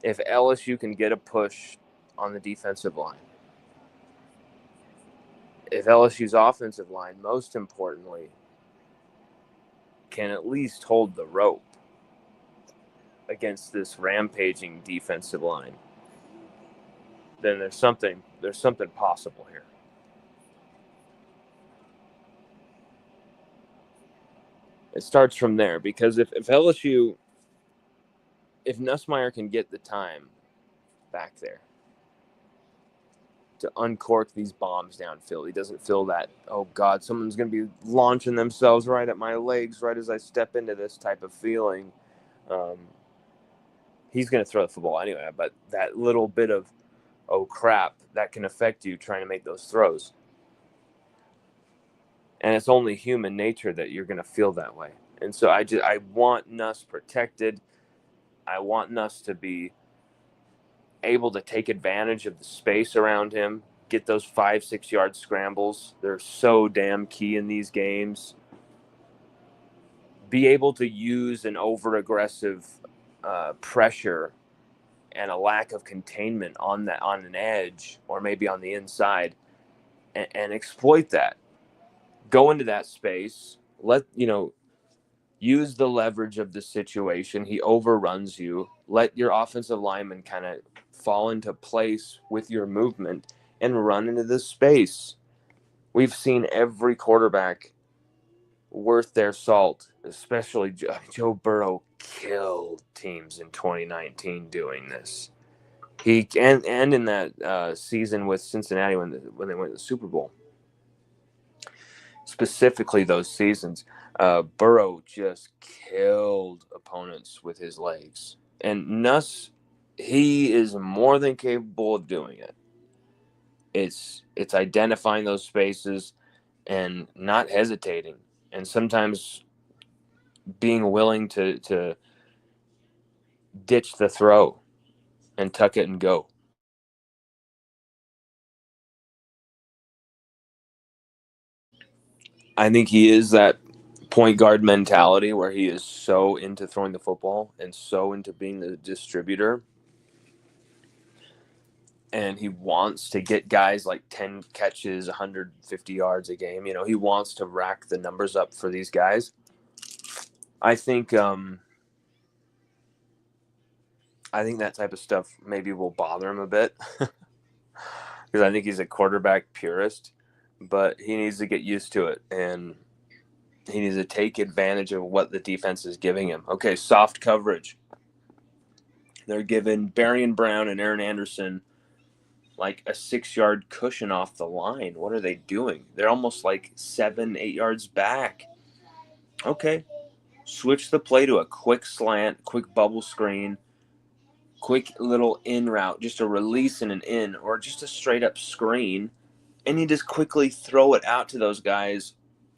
if LSU can get a push on the defensive line, if LSU's offensive line, most importantly, can at least hold the rope against this rampaging defensive line, then there's something possible here. It starts from there, because if LSU if Nussmeier can get the time back there to uncork these bombs downfield, he doesn't feel that, oh God, someone's going to be launching themselves right at my legs right as I step into this type of feeling. He's going to throw the football anyway, but that little bit of, oh crap, that can affect you trying to make those throws. And it's only human nature that you're going to feel that way. And so I want Nuss protected. I want Nuss to be able to take advantage of the space around him, get those 5-6 yard scrambles. They're so damn key in these games. Be able to use an over aggressive pressure and a lack of containment on an edge or maybe on the inside, and exploit that. Go into that space. Use the leverage of the situation. He overruns you. Let your offensive lineman kind of fall into place with your movement and run into this space. We've seen every quarterback worth their salt, especially Joe Burrow, killed teams in 2019 doing this. He and in that season with Cincinnati when they went to the Super Bowl. Specifically those seasons, Burrow just killed opponents with his legs. And Nuss, he is more than capable of doing it. It's identifying those spaces and not hesitating, and sometimes being willing to ditch the throw and tuck it and go. I think he is that point guard mentality where he is so into throwing the football and so into being the distributor. And he wants to get guys like 10 catches, 150 yards a game. He wants to rack the numbers up for these guys. I think that type of stuff maybe will bother him a bit because I think he's a quarterback purist, but he needs to get used to it, and he needs to take advantage of what the defense is giving him. Okay, soft coverage. They're giving Berrien Brown and Aaron Anderson like a 6-yard cushion off the line. What are they doing? They're almost like 7-8 yards back. Okay, switch the play to a quick slant, quick bubble screen, quick little in route, just a release and an in, or just a straight up screen, and you just quickly throw it out to those guys.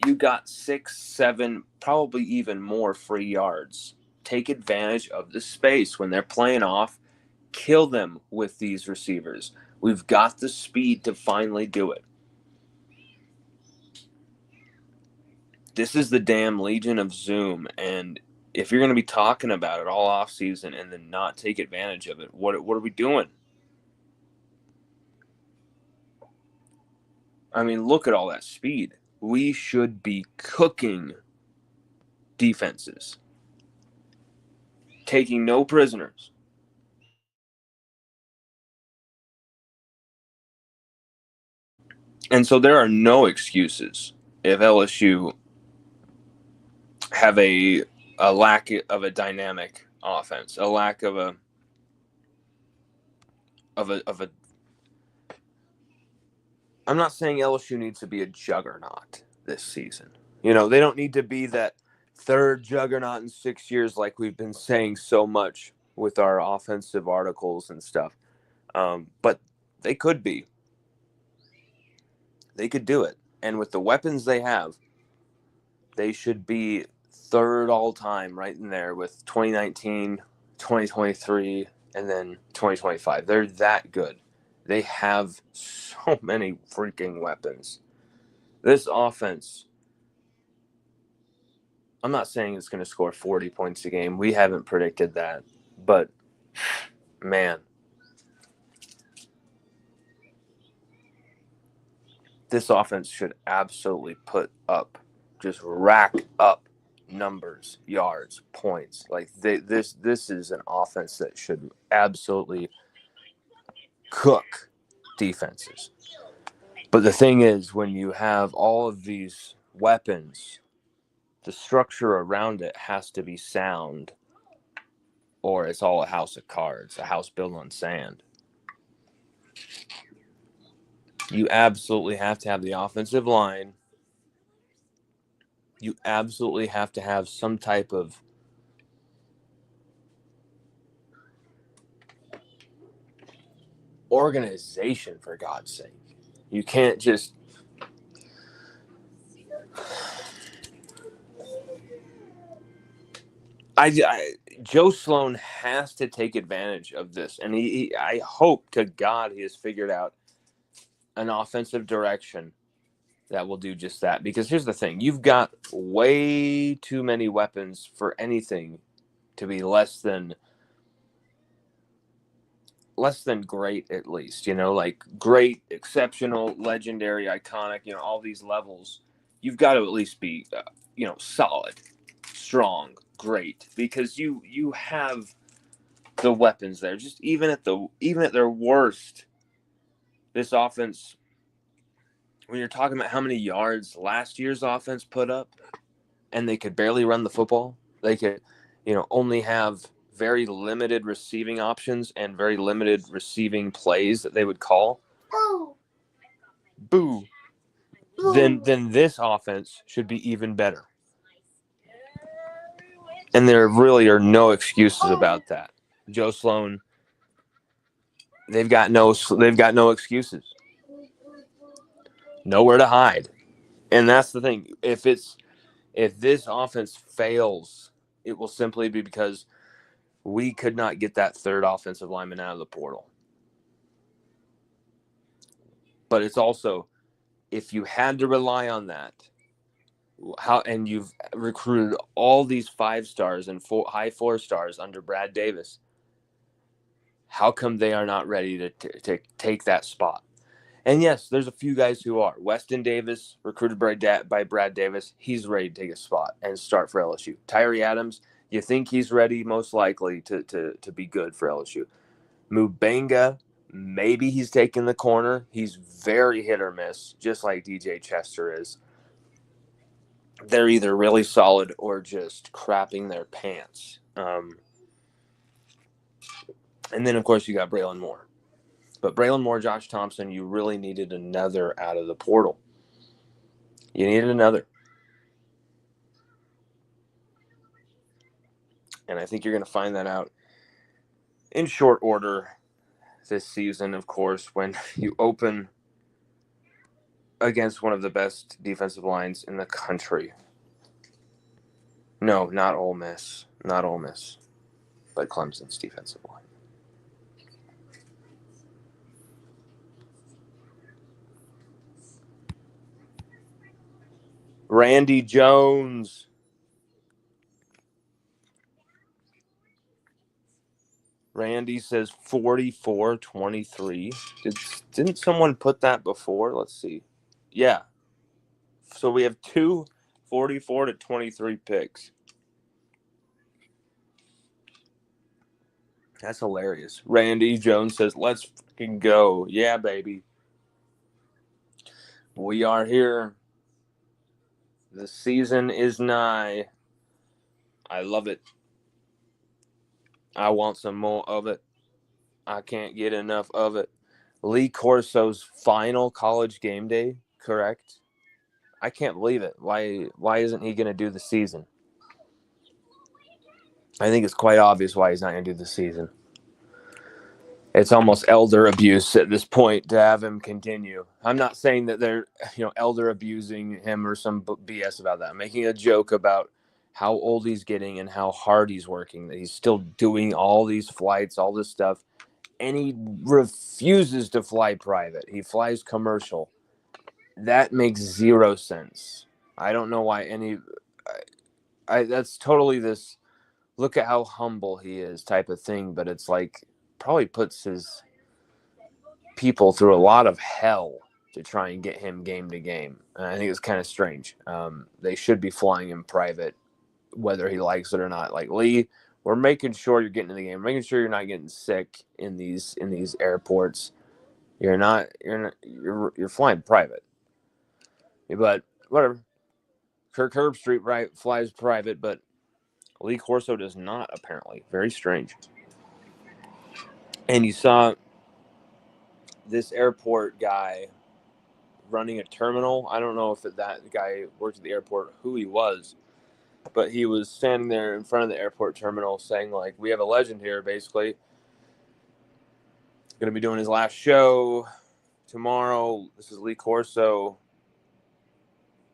You got 6, 7, probably even more free yards. Take advantage of the space when they're playing off. Kill them with these receivers. We've got the speed to finally do it. This is the damn Legion of Zoom, and if you're going to be talking about it all offseason and then not take advantage of it, what are we doing? I mean, look at all that speed. We should be cooking defenses, taking no prisoners. And so there are no excuses if LSU have a lack of a dynamic offense, a lack of a I'm not saying LSU needs to be a juggernaut this season. They don't need to be that third juggernaut in 6 years like we've been saying so much with our offensive articles and stuff. But they could be. They could do it. And with the weapons they have, they should be third all time right in there with 2019, 2023, and then 2025. They're that good. They have so many freaking weapons. This offense, I'm not saying it's going to score 40 points a game. We haven't predicted that. But, man, this offense should absolutely just rack up numbers, yards, points. Like this is an offense that should absolutely cook defenses. But the thing is, when you have all of these weapons, the structure around it has to be sound. or it's all a house of cards, a house built on sand. You absolutely have to have the offensive line. You absolutely have to have some type of organization, for God's sake. You can't just... Joe Sloan has to take advantage of this, and I hope to God he has figured out an offensive direction that will do just that. Because here's the thing: you've got way too many weapons for anything to be less than great, at least. Like great, exceptional, legendary, iconic. All these levels. You've got to at least be, solid, strong, great, because you have the weapons there. Just even at their worst, this offense, when you're talking about how many yards last year's offense put up, and they could barely run the football, they could, only have very limited receiving options and very limited receiving plays that they would call. Boo. Then this offense should be even better. And there really are no excuses about that. Joe Sloan, they've got no excuses. Nowhere to hide. And that's the thing. If this offense fails, it will simply be because we could not get that third offensive lineman out of the portal. But it's also, if you had to rely on that, and you've recruited all these 5 stars and high 4 stars under Brad Davis, how come they are not ready to take that spot? And yes, there's a few guys who are. Weston Davis, recruited by Brad Davis, he's ready to take a spot and start for LSU. Tyree Adams, you think he's ready, most likely, to be good for LSU. Mubanga, maybe he's taking the corner. He's very hit or miss, just like DJ Chester is. They're either really solid or just crapping their pants. And then, of course, you got Braylon Moore. But Braylon Moore, Josh Thompson, you really needed another out of the portal. You needed another. And I think you're going to find that out in short order this season, of course, when you open against one of the best defensive lines in the country. No, not Ole Miss. Not Ole Miss. But Clemson's defensive line. Randy Jones. Randy says 44-23. Didn't someone put that before? Let's see. Yeah. So we have 2 44-23 picks. That's hilarious. Randy Jones says, let's fucking go. Yeah, baby. We are here. The season is nigh. I love it. I want some more of it. I can't get enough of it. Lee Corso's final College game day, correct? I can't believe it. Why isn't he going to do the season? I think it's quite obvious why he's not going to do the season. It's almost elder abuse at this point to have him continue. I'm not saying that they're, elder abusing him or some BS about that. I'm making a joke about how old he's getting and how hard he's working, that he's still doing all these flights, all this stuff, and he refuses to fly private. He flies commercial. That makes zero sense. I don't know why that's totally this look at how humble he is type of thing, but it's like probably puts his people through a lot of hell to try and get him game to game. And I think it's kind of strange. They should be flying him private, whether he likes it or not. Like, Lee, we're making sure you're getting in the game, making sure you're not getting sick in these airports. You're flying private. But whatever. Kirk Herbstreit flies private, but Lee Corso does not, apparently. Very strange. And you saw this airport guy running a terminal. I don't know if that guy worked at the airport, who he was, but he was standing there in front of the airport terminal saying, like, we have a legend here, basically. Going to be doing his last show tomorrow. This is Lee Corso.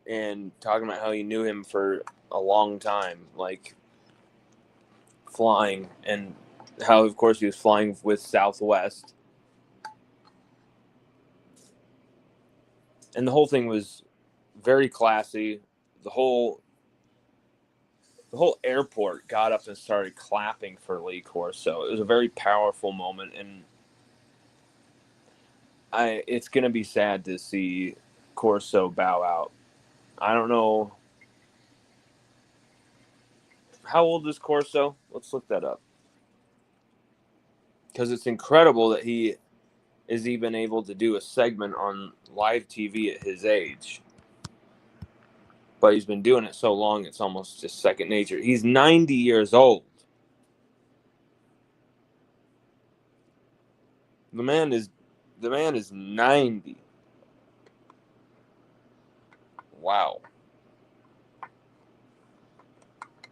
And talking about how he knew him for a long time, like flying, and how, of course, he was flying with Southwest. And the whole thing was very classy. The whole airport got up and started clapping for Lee Corso. It was a very powerful moment, and it's going to be sad to see Corso bow out. I don't know. How old is Corso? Let's look that up. Because it's incredible that he is even able to do a segment on live TV at his age. But he's been doing it so long, it's almost just second nature. He's 90 years old. The man is 90. Wow.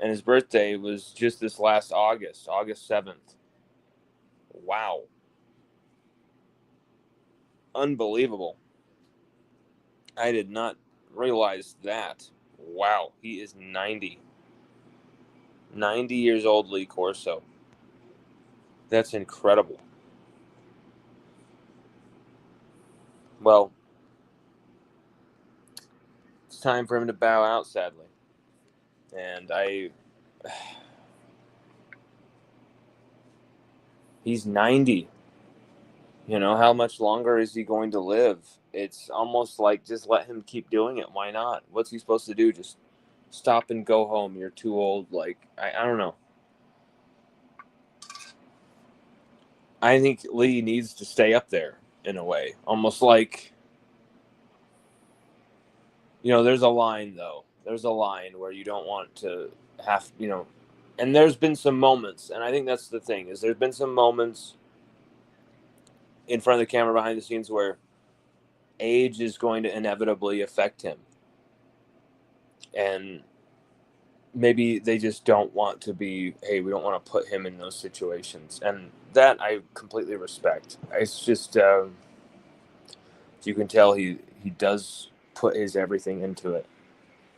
And his birthday was just this last August 7th. Wow. Unbelievable. I did not realize that. Wow, he is 90. 90 years old, Lee Corso. That's incredible. Well, it's time for him to bow out, sadly. And he's 90. You know, how much longer is he going to live? It's almost like, just let him keep doing it. Why not? What's he supposed to do? Just stop and go home. You're too old. Like, I don't know. I think Lee needs to stay up there in a way. Almost like, you know, there's a line, though. There's a line where you don't want to have, you know, and there's been some moments, and I think that's the thing, is there's been some moments in front of the camera, behind the scenes, where age is going to inevitably affect him. And maybe they just don't want to be, hey, we don't want to put him in those situations. And that I completely respect. It's just, you can tell he does put his everything into it.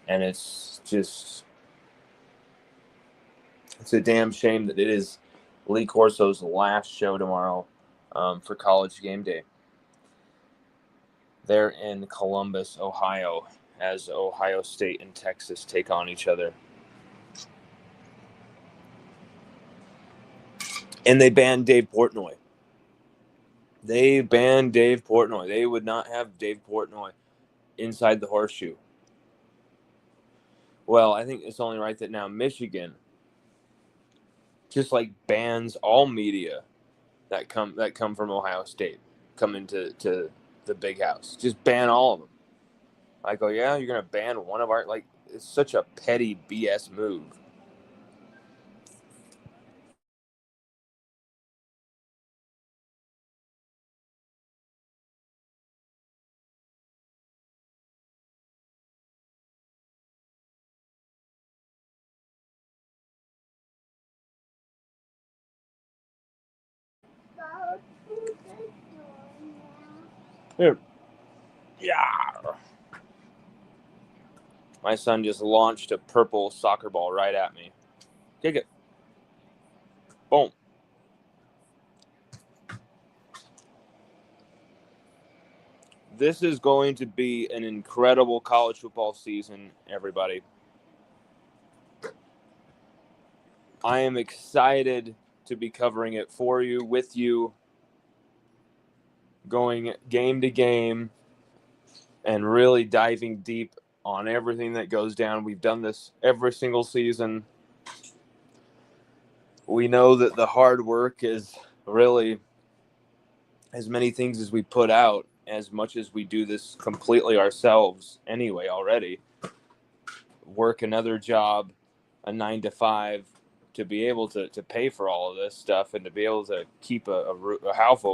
And it's just, it's a damn shame that it is Lee Corso's last show tomorrow for College Game Day. They're in Columbus, Ohio, as Ohio State and Texas take on each other. And they banned Dave Portnoy. They banned Dave Portnoy. They would not have Dave Portnoy inside the horseshoe. Well, I think it's only right that now Michigan just like bans all media that come from Ohio State come into the big house. Just ban all of them. I go, yeah, you're gonna ban one of our, like, it's such a petty BS move. Here. Yeah. My son just launched a purple soccer ball right at me. Kick it. Boom. This is going to be an incredible college football season, everybody. I am excited to be covering it for you, with you, going game to game and really diving deep on everything that goes down. We've done this every single season. We know that the hard work is really as many things as we put out, as much as we do this completely ourselves anyway already. Work another job, a 9 to 5 to be able to pay for all of this stuff and to be able to keep a house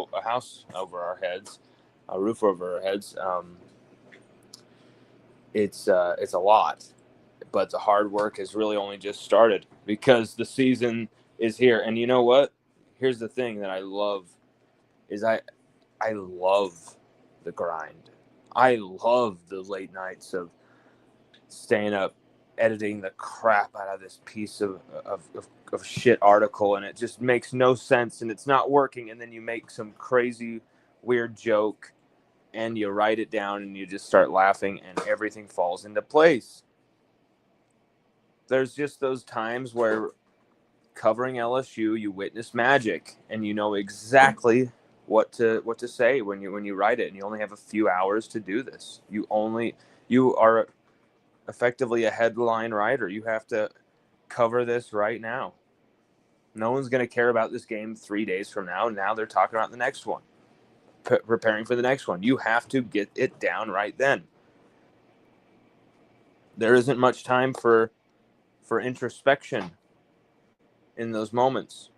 over our heads, a roof over our heads. It's a lot, but the hard work has really only just started because the season is here. And you know what? Here's the thing that I love is I love the grind. I love the late nights of staying up, editing the crap out of this piece of shit article, and it just makes no sense, and it's not working. And then you make some crazy, weird joke, and you write it down, and you just start laughing, and everything falls into place. There's just those times where covering LSU, you witness magic, and you know exactly what to say when you write it, and you only have a few hours to do this. You are effectively a headline writer. You have to cover this right now. No one's going to care about this game 3 days from now. Now they're talking about the next one, preparing for the next one. You have to get it down right then. There isn't much time for introspection in those moments.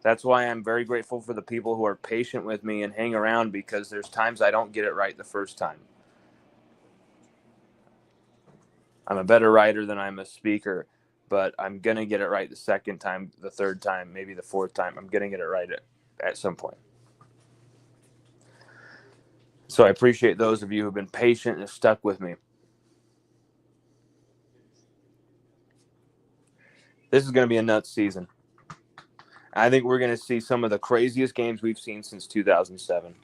That's why I'm very grateful for the people who are patient with me and hang around, because there's times I don't get it right the first time. I'm a better writer than I'm a speaker, but I'm going to get it right the second time, the third time, maybe the fourth time. I'm going to get it right at some point. So I appreciate those of you who've been patient and stuck with me. This is going to be a nuts season. I think we're going to see some of the craziest games we've seen since 2007.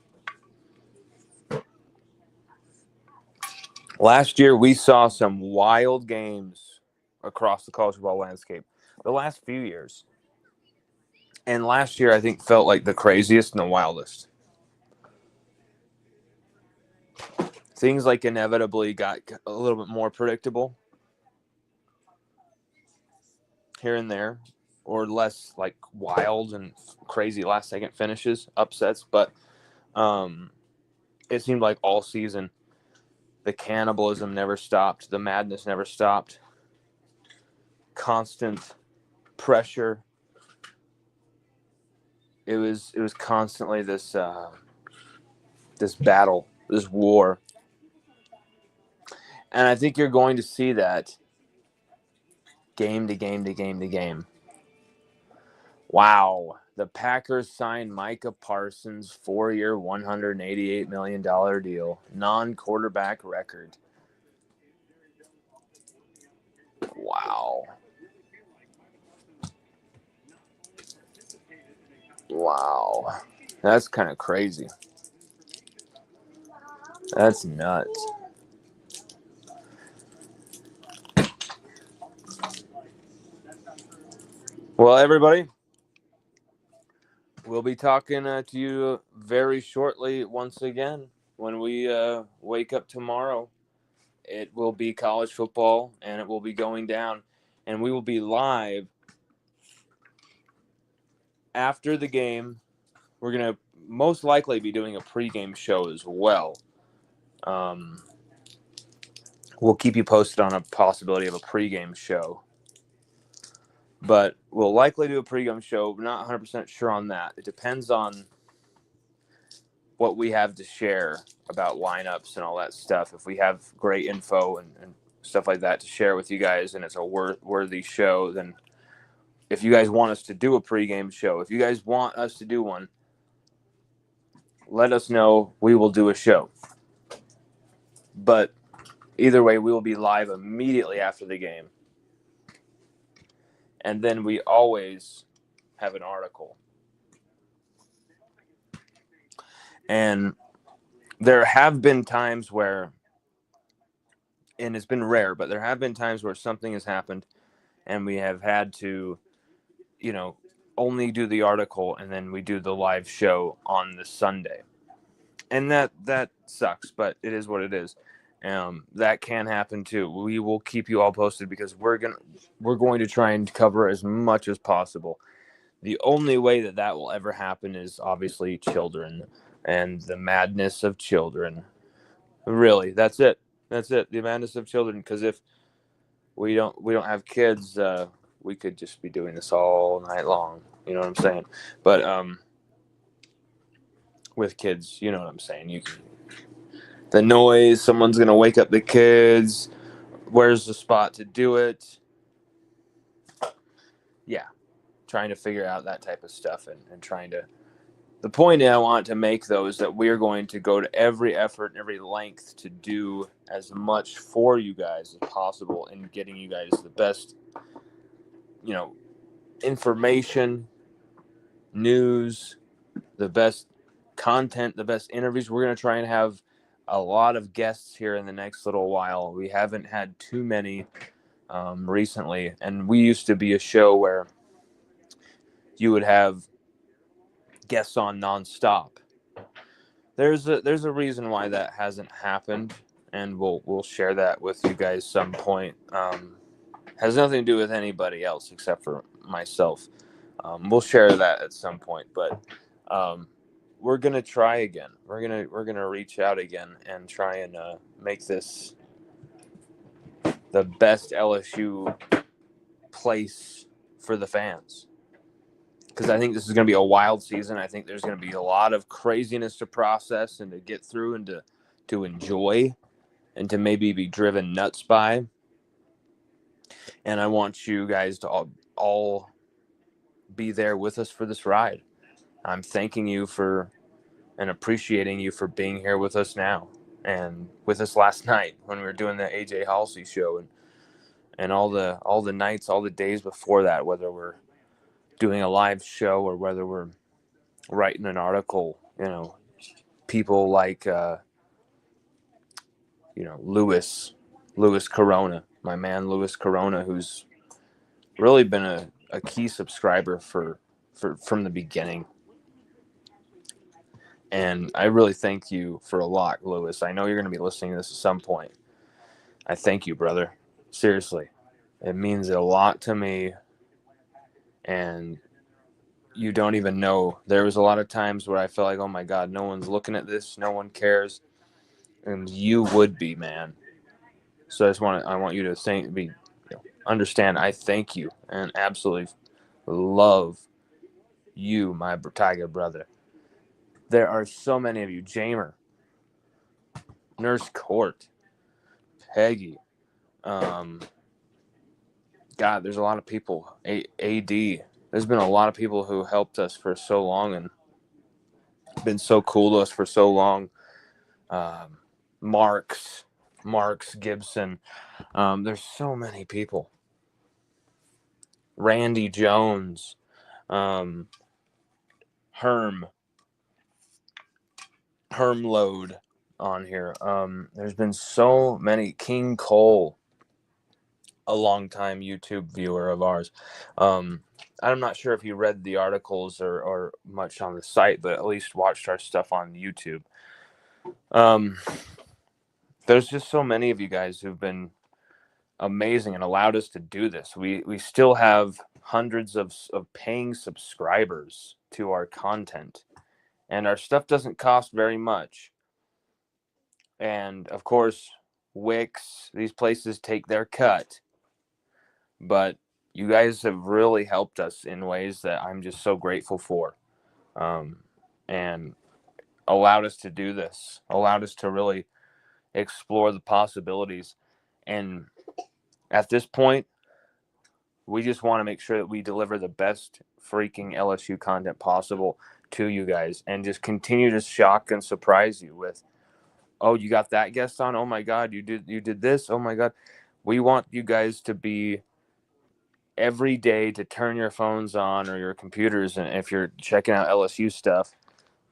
Last year, we saw some wild games across the college football landscape. The last few years. And last year, I think, felt like the craziest and the wildest. Things like inevitably got a little bit more predictable here and there, or less like wild and crazy last-second finishes, upsets. But it seemed like all season, the cannibalism never stopped. The madness never stopped. Constant pressure. It was constantly this battle, this war. And I think you're going to see that game to game to game to game. Wow. The Packers signed Micah Parsons, 4-year, $188 million deal. Non-quarterback record. Wow. Wow. That's kind of crazy. That's nuts. Well, everybody, we'll be talking to you very shortly once again. When we wake up tomorrow, it will be college football, and it will be going down. And we will be live after the game. We're going to most likely be doing a pregame show as well. We'll keep you posted on a possibility of a pregame show. But we'll likely do a pregame show. We're not 100% sure on that. It depends on what we have to share about lineups and all that stuff. If we have great info and stuff like that to share with you guys, and it's a worthy show, then if you guys want us to do a pregame show, if you guys want us to do one, let us know. We will do a show. But either way, we will be live immediately after the game. And then we always have an article. And there have been times where, and it's been rare, but there have been times where something has happened and we have had to, only do the article, and then we do the live show on the Sunday. And that sucks, but it is what it is. That can happen too. We will keep you all posted because we're going to try and cover as much as possible. The only way that will ever happen is obviously children and the madness of children. Really, that's it. That's it. The madness of children. Because if we don't have kids, we could just be doing this all night long. You know what I'm saying? But with kids, you know what I'm saying. The noise. Someone's gonna wake up the kids. Where's the spot to do it? Yeah, trying to figure out that type of stuff and trying to. The point I want to make, though, is that we're going to go to every effort and every length to do as much for you guys as possible in getting you guys the best, information, news, the best content, the best interviews. We're going to try and have a lot of guests here in the next little while. We haven't had too many recently, and we used to be a show where you would have guests on nonstop. There's a reason why that hasn't happened, and we'll share that with you guys some point. Has nothing to do with anybody else except for myself. We'll share that at some point, but we're gonna try again. We're gonna reach out again and try and make this the best LSU place for the fans. Because I think this is going to be a wild season. I think there's going to be a lot of craziness to process and to get through and to enjoy and to maybe be driven nuts by. And I want you guys to all be there with us for this ride. I'm thanking you for and appreciating you for being here with us now and with us last night when we were doing the AJ Halsey show and all the nights, all the days before that, whether we're doing a live show or whether we're writing an article, people like, Louis Corona, my man, Louis Corona, who's really been a key subscriber from the beginning. And I really thank you for a lot, Louis. I know you're going to be listening to this at some point. I thank you, brother. Seriously. It means a lot to me. And you don't even know. There was a lot of times where I felt like, oh my God, no one's looking at this. No one cares. And you would be, man. So I want you to understand. I thank you and absolutely love you, my Tiger brother. There are so many of you. Jamer, Nurse Court, Peggy. God, there's a lot of people. AD. There's been a lot of people who helped us for so long and been so cool to us for so long. Marks Gibson. There's so many people. Randy Jones. Hermload on here. There's been so many. King Cole, a longtime YouTube viewer of ours. I'm not sure if he read the articles or much on the site, but at least watched our stuff on YouTube. There's just so many of you guys who've been amazing and allowed us to do this. We still have hundreds of paying subscribers to our content, and our stuff doesn't cost very much. And of course, Wix, these places take their cut, but you guys have really helped us in ways that I'm just so grateful for, and allowed us to do this, allowed us to really explore the possibilities. And at this point, we just want to make sure that we deliver the best freaking LSU content possible to you guys and just continue to shock and surprise you with, oh, you got that guest on? Oh my God, you did this? Oh my God. We want you guys to be every day to turn your phones on or your computers, and if you're checking out LSU stuff,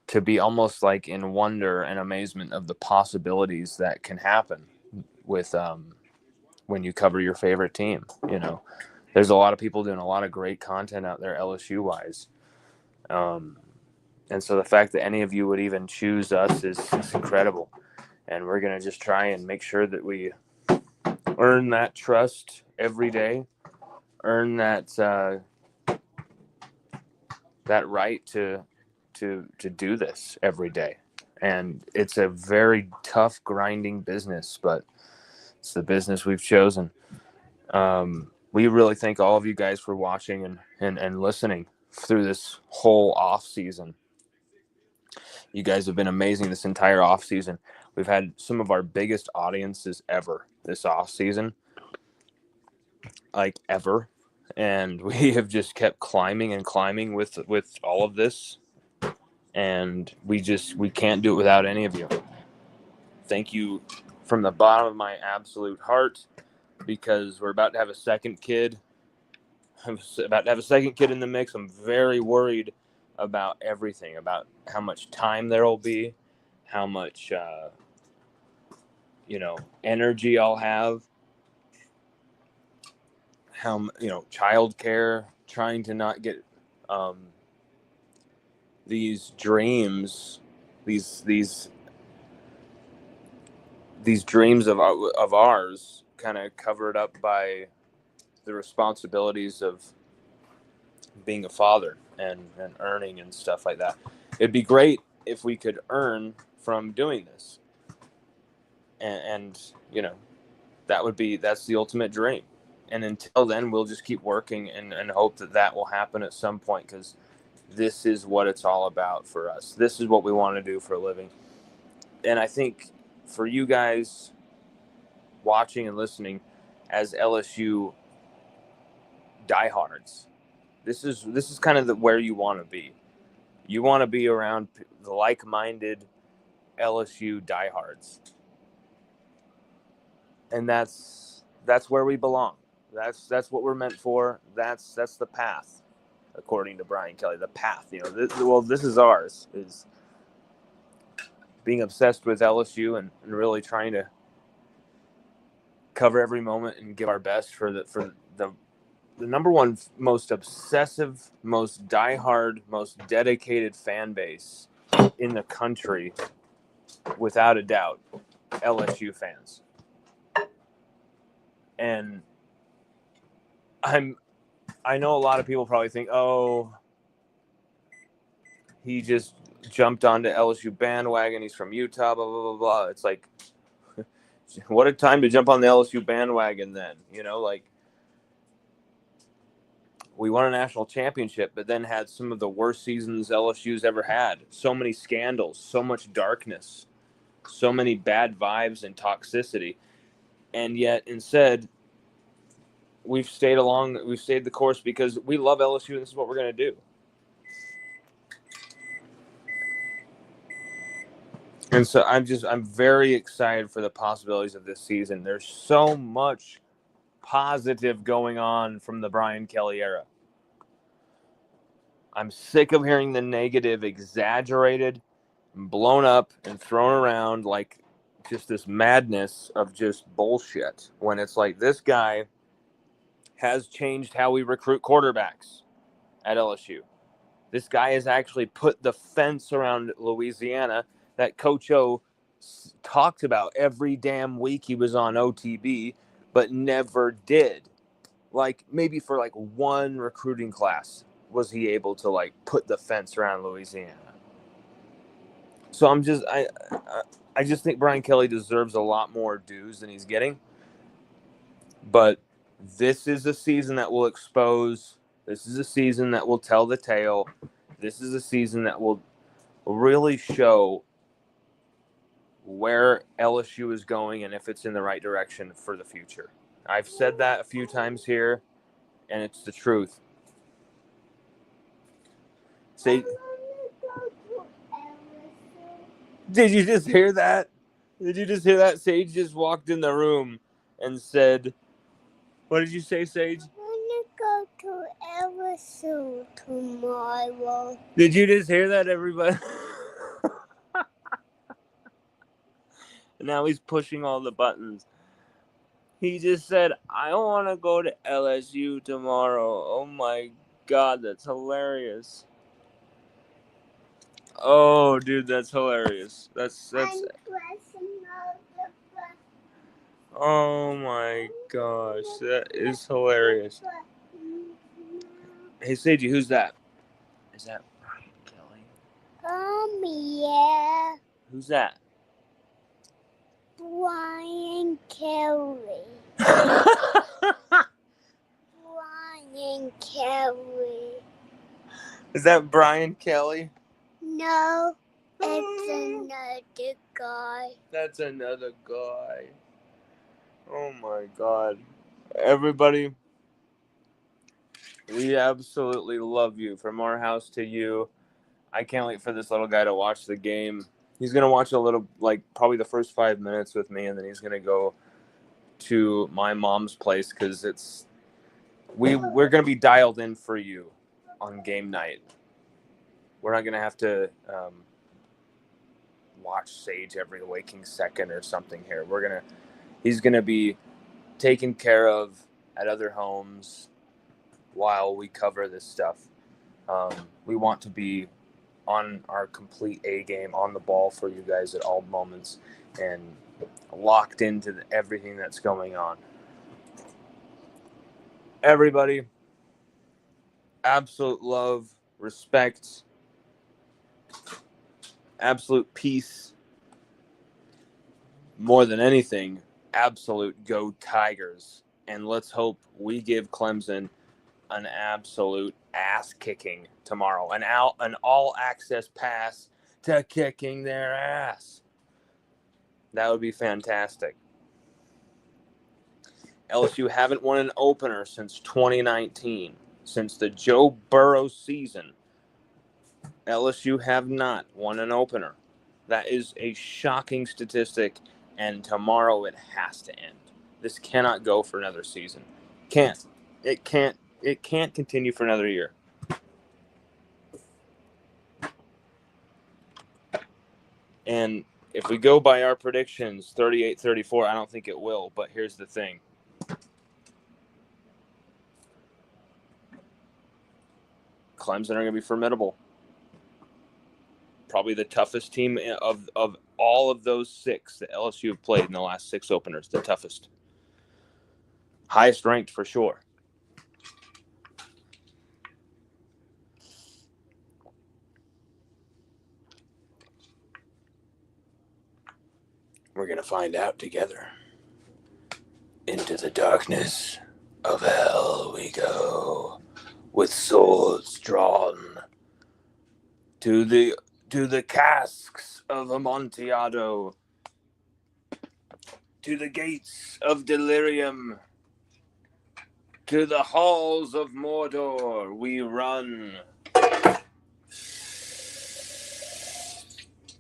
to be almost like in wonder and amazement of the possibilities that can happen with when you cover your favorite team. There's a lot of people doing a lot of great content out there LSU wise. And so the fact that any of you would even choose us is incredible. And we're going to just try and make sure that we earn that trust every day, earn that right to do this every day. And it's a very tough, grinding business, but it's the business we've chosen. We really thank all of you guys for watching and listening through this whole off season. You guys have been amazing this entire off season. We've had some of our biggest audiences ever this off season, like ever, and we have just kept climbing and climbing with all of this, and we can't do it without any of you. Thank you from the bottom of my absolute heart, because we're about to have a second kid. I'm about to have a second kid in the mix. I'm very worried about everything, about how much time there will be, how much energy I'll have, how childcare, trying to not get these dreams, these dreams of ours kind of covered up by the responsibilities of being a father and earning and stuff like that. It'd be great if we could earn from doing this, and that's the ultimate dream. And until then, we'll just keep working and hope that will happen at some point, because this is what it's all about for us. This is what we want to do for a living. And I think for you guys watching and listening as LSU diehards, this is kind of where you want to be. You want to be around the like-minded LSU diehards, and that's where we belong. That's what we're meant for. That's the path, according to Brian Kelly. The path, this is ours. Is being obsessed with LSU and really trying to cover every moment and give our best for the number one most obsessive, most diehard, most dedicated fan base in the country, without a doubt, LSU fans. And I know a lot of people probably think, oh, he just jumped onto LSU bandwagon. He's from Utah, blah, blah, blah, blah. It's like, what a time to jump on the LSU bandwagon then. We won a national championship, but then had some of the worst seasons LSU's ever had. So many scandals, so much darkness, so many bad vibes and toxicity. And yet, instead, we've stayed the course because we love LSU and this is what we're going to do. And so I'm very excited for the possibilities of this season. There's so much positive going on from the Brian Kelly era. I'm sick of hearing the negative exaggerated, blown up, and thrown around like just this madness of just bullshit, when it's like, this guy has changed how we recruit quarterbacks at LSU. This guy has actually put the fence around Louisiana that Coach O talked about every damn week he was on OTB, but never did. Like, maybe for like one recruiting class was he able to like put the fence around Louisiana. So I just think Brian Kelly deserves a lot more dues than he's getting. But this is a season that will expose. This is a season that will tell the tale. This is a season that will really show where LSU is going and if it's in the right direction for the future. I've said that a few times here, and it's the truth. Say, did you just hear that? Did you just hear that? Sage just walked in the room and said, what did you say, Sage? I want to go to LSU tomorrow. Did you just hear that, everybody? Now he's pushing all the buttons. He just said, I want to go to LSU tomorrow. Oh my God, that's hilarious. Oh, dude, that's hilarious. That's. Oh my gosh, that is hilarious. Hey, Seiji, who's that? Is that Brian Kelly? Yeah. Who's that? Brian Kelly. Brian Kelly. Is that Brian Kelly? No, it's another guy. That's another guy. Oh my God. Everybody, we absolutely love you. From our house to you. I can't wait for this little guy to watch the game. He's going to watch a little, like probably the first 5 minutes with me, and then he's going to go to my mom's place because we're going to be dialed in for you on game night. We're not going to have to watch Sage every waking second or something here. He's going to be taken care of at other homes while we cover this stuff. We want to be on our complete A game, on the ball for you guys at all moments, and locked into everything that's going on. Everybody, absolute love, respect, absolute peace. More than anything, absolute go Tigers. And let's hope we give Clemson an absolute ass kicking tomorrow. An all access pass to kicking their ass. That would be fantastic. LSU haven't won an opener since 2019. Since the Joe Burrow season, LSU have not won an opener. That is a shocking statistic, and tomorrow it has to end. This cannot go for another season. Can't. It can't continue for another year. And if we go by our predictions, 38-34, I don't think it will. But here's the thing. Clemson are going to be formidable. Probably the toughest team of all of those 6 that LSU have played in the last 6 openers. The toughest. Highest ranked for sure. We're going to find out together. Into the darkness of hell we go, with swords drawn to the casks of Amontillado, to the gates of delirium, to the halls of Mordor we run.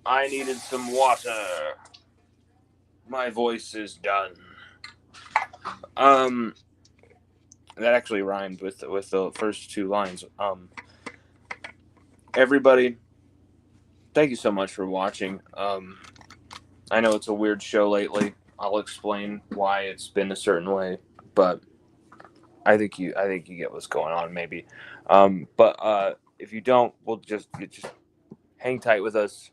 I needed some water. My voice is done. That actually rhymed with the first 2 lines. Everybody, thank you so much for watching. I know it's a weird show lately. I'll explain why it's been a certain way, but I think you get what's going on, maybe. But if you don't, we'll just hang tight with us.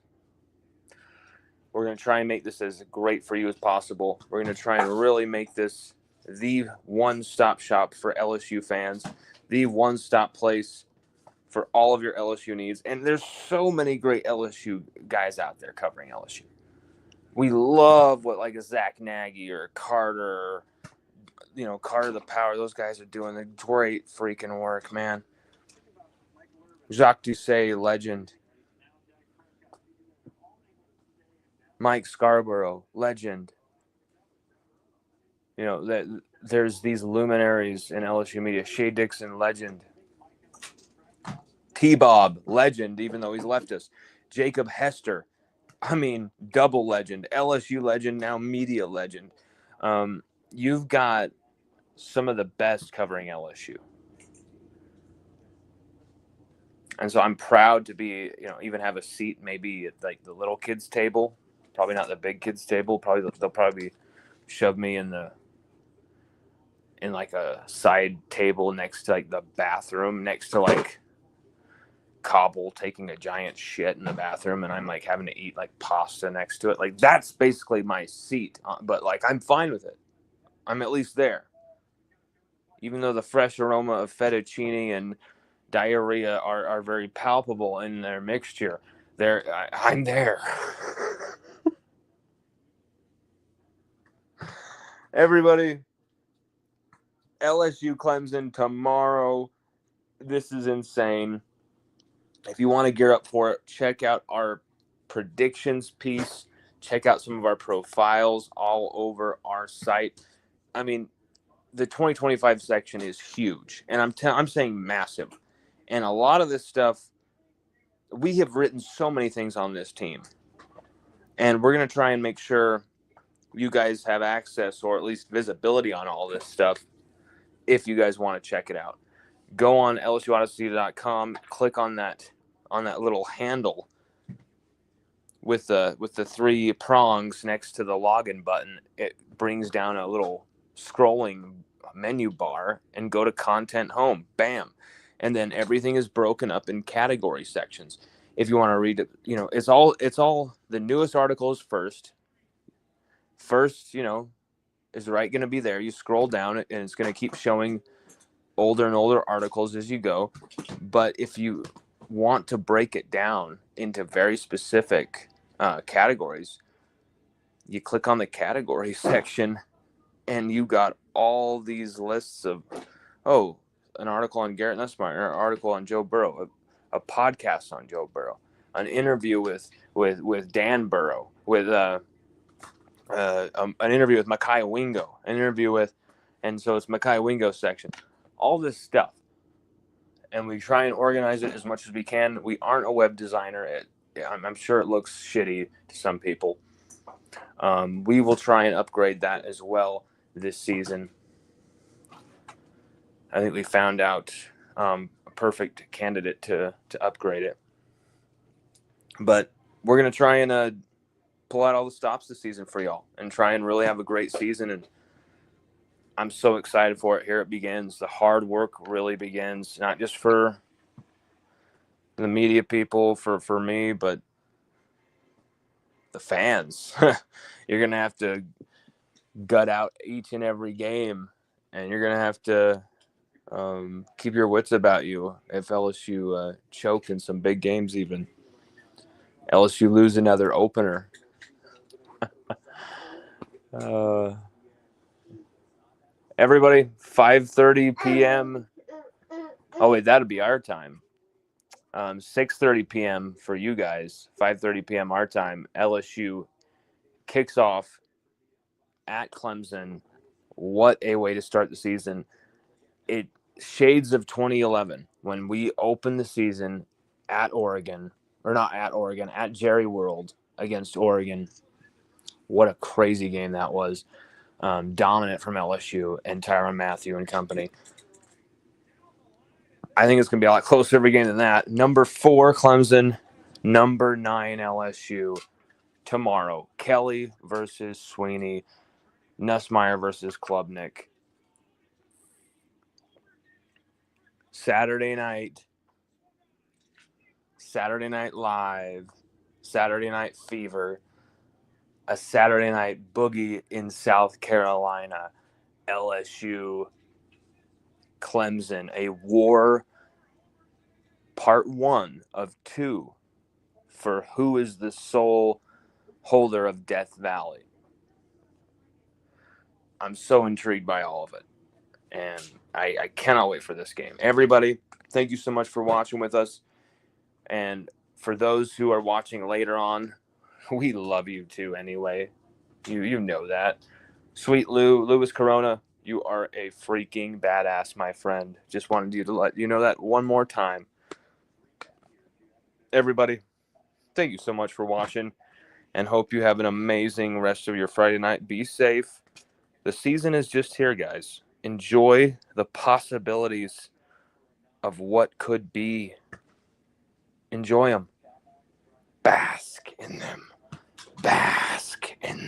We're going to try and make this as great for you as possible. We're going to try and really make this the one-stop shop for LSU fans, the one-stop place for all of your LSU needs. And there's so many great LSU guys out there covering LSU. We love what like a Zach Nagy or Carter, Carter the Power. Those guys are doing the great freaking work, man. Jacques Doucet, legend. Mike Scarborough, legend. That there's these luminaries in LSU media. Shea Dixon, legend. T-Bob, legend, even though he's left us. Jacob Hester, double legend. LSU legend, now media legend. You've got some of the best covering LSU. And so I'm proud to be, even have a seat maybe at like the little kids table. Probably not the big kids table. They'll probably shove me in like a side table next to like the bathroom, next to like Cobble taking a giant shit in the bathroom, and I'm like having to eat like pasta next to it. Like that's basically my seat, but like I'm fine with it. I'm at least there. Even though the fresh aroma of fettuccine and diarrhea are very palpable in their mixture, I'm there. Everybody, LSU Clemson tomorrow. This is insane. If you want to gear up for it, check out our predictions piece. Check out some of our profiles all over our site. I mean, the 2025 section is huge, and I'm saying massive. And a lot of this stuff, we have written so many things on this team, and we're going to try and make sure you guys have access or at least visibility on all this stuff if you guys want to check it out. Go on LSUODYSSEY.com, click on that little handle with the three prongs next to the login button. It brings down a little scrolling menu bar, and go to content home. Bam. And then everything is broken up in category sections. If you want to read it, it's all the newest articles first. First, is right going to be there. You scroll down and it's going to keep showing older and older articles as you go. But if you want to break it down into very specific categories, you click on the category section, and you got all these lists of, an article on Garrett Nussmeier, an article on Joe Burrow, a podcast on Joe Burrow, an interview with Dan Burrow, with an interview with Mekhi Wingo, an interview with, and so it's Mekhi Wingo section, all this stuff. And we try and organize it as much as we can. We aren't a web designer. I'm sure it looks shitty to some people. We will try and upgrade that as well this season. I think we found out a perfect candidate to upgrade it. But we're going to try and pull out all the stops this season for y'all and try and really have a great season. And I'm so excited for it. Here it begins. The hard work really begins, not just for the media people, for me, but the fans. You're going to have to gut out each and every game, and you're going to have to keep your wits about you if LSU choke in some big games even. LSU lose another opener. Everybody, 5:30 p.m. Oh, wait, that'll be our time. 6:30 p.m. for you guys, 5:30 p.m. our time. LSU kicks off at Clemson. What a way to start the season. It shades of 2011 when we opened the season at Oregon, or not at Oregon, at Jerry World against Oregon. What a crazy game that was. Dominant from LSU and Tyrann Mathieu and company. I think it's going to be a lot closer every game than that. Number 4, Clemson. Number 9, LSU. Tomorrow, Kelly versus Sweeney. Nussmeier versus Klubnik. Saturday night live, Saturday night fever, a Saturday night boogie in South Carolina, LSU, Clemson, a war, part 1 of 2 for who is the sole holder of Death Valley. I'm so intrigued by all of it, and I cannot wait for this game. Everybody, thank you so much for watching with us. And for those who are watching later on, we love you too anyway. You know that. Sweet Louis Corona, you are a freaking badass, my friend. Just wanted you to let you know that one more time. Everybody, thank you so much for watching, and hope you have an amazing rest of your Friday night. Be safe. The season is just here, guys. Enjoy the possibilities of what could be. Enjoy them. Bask in them. Bask in them.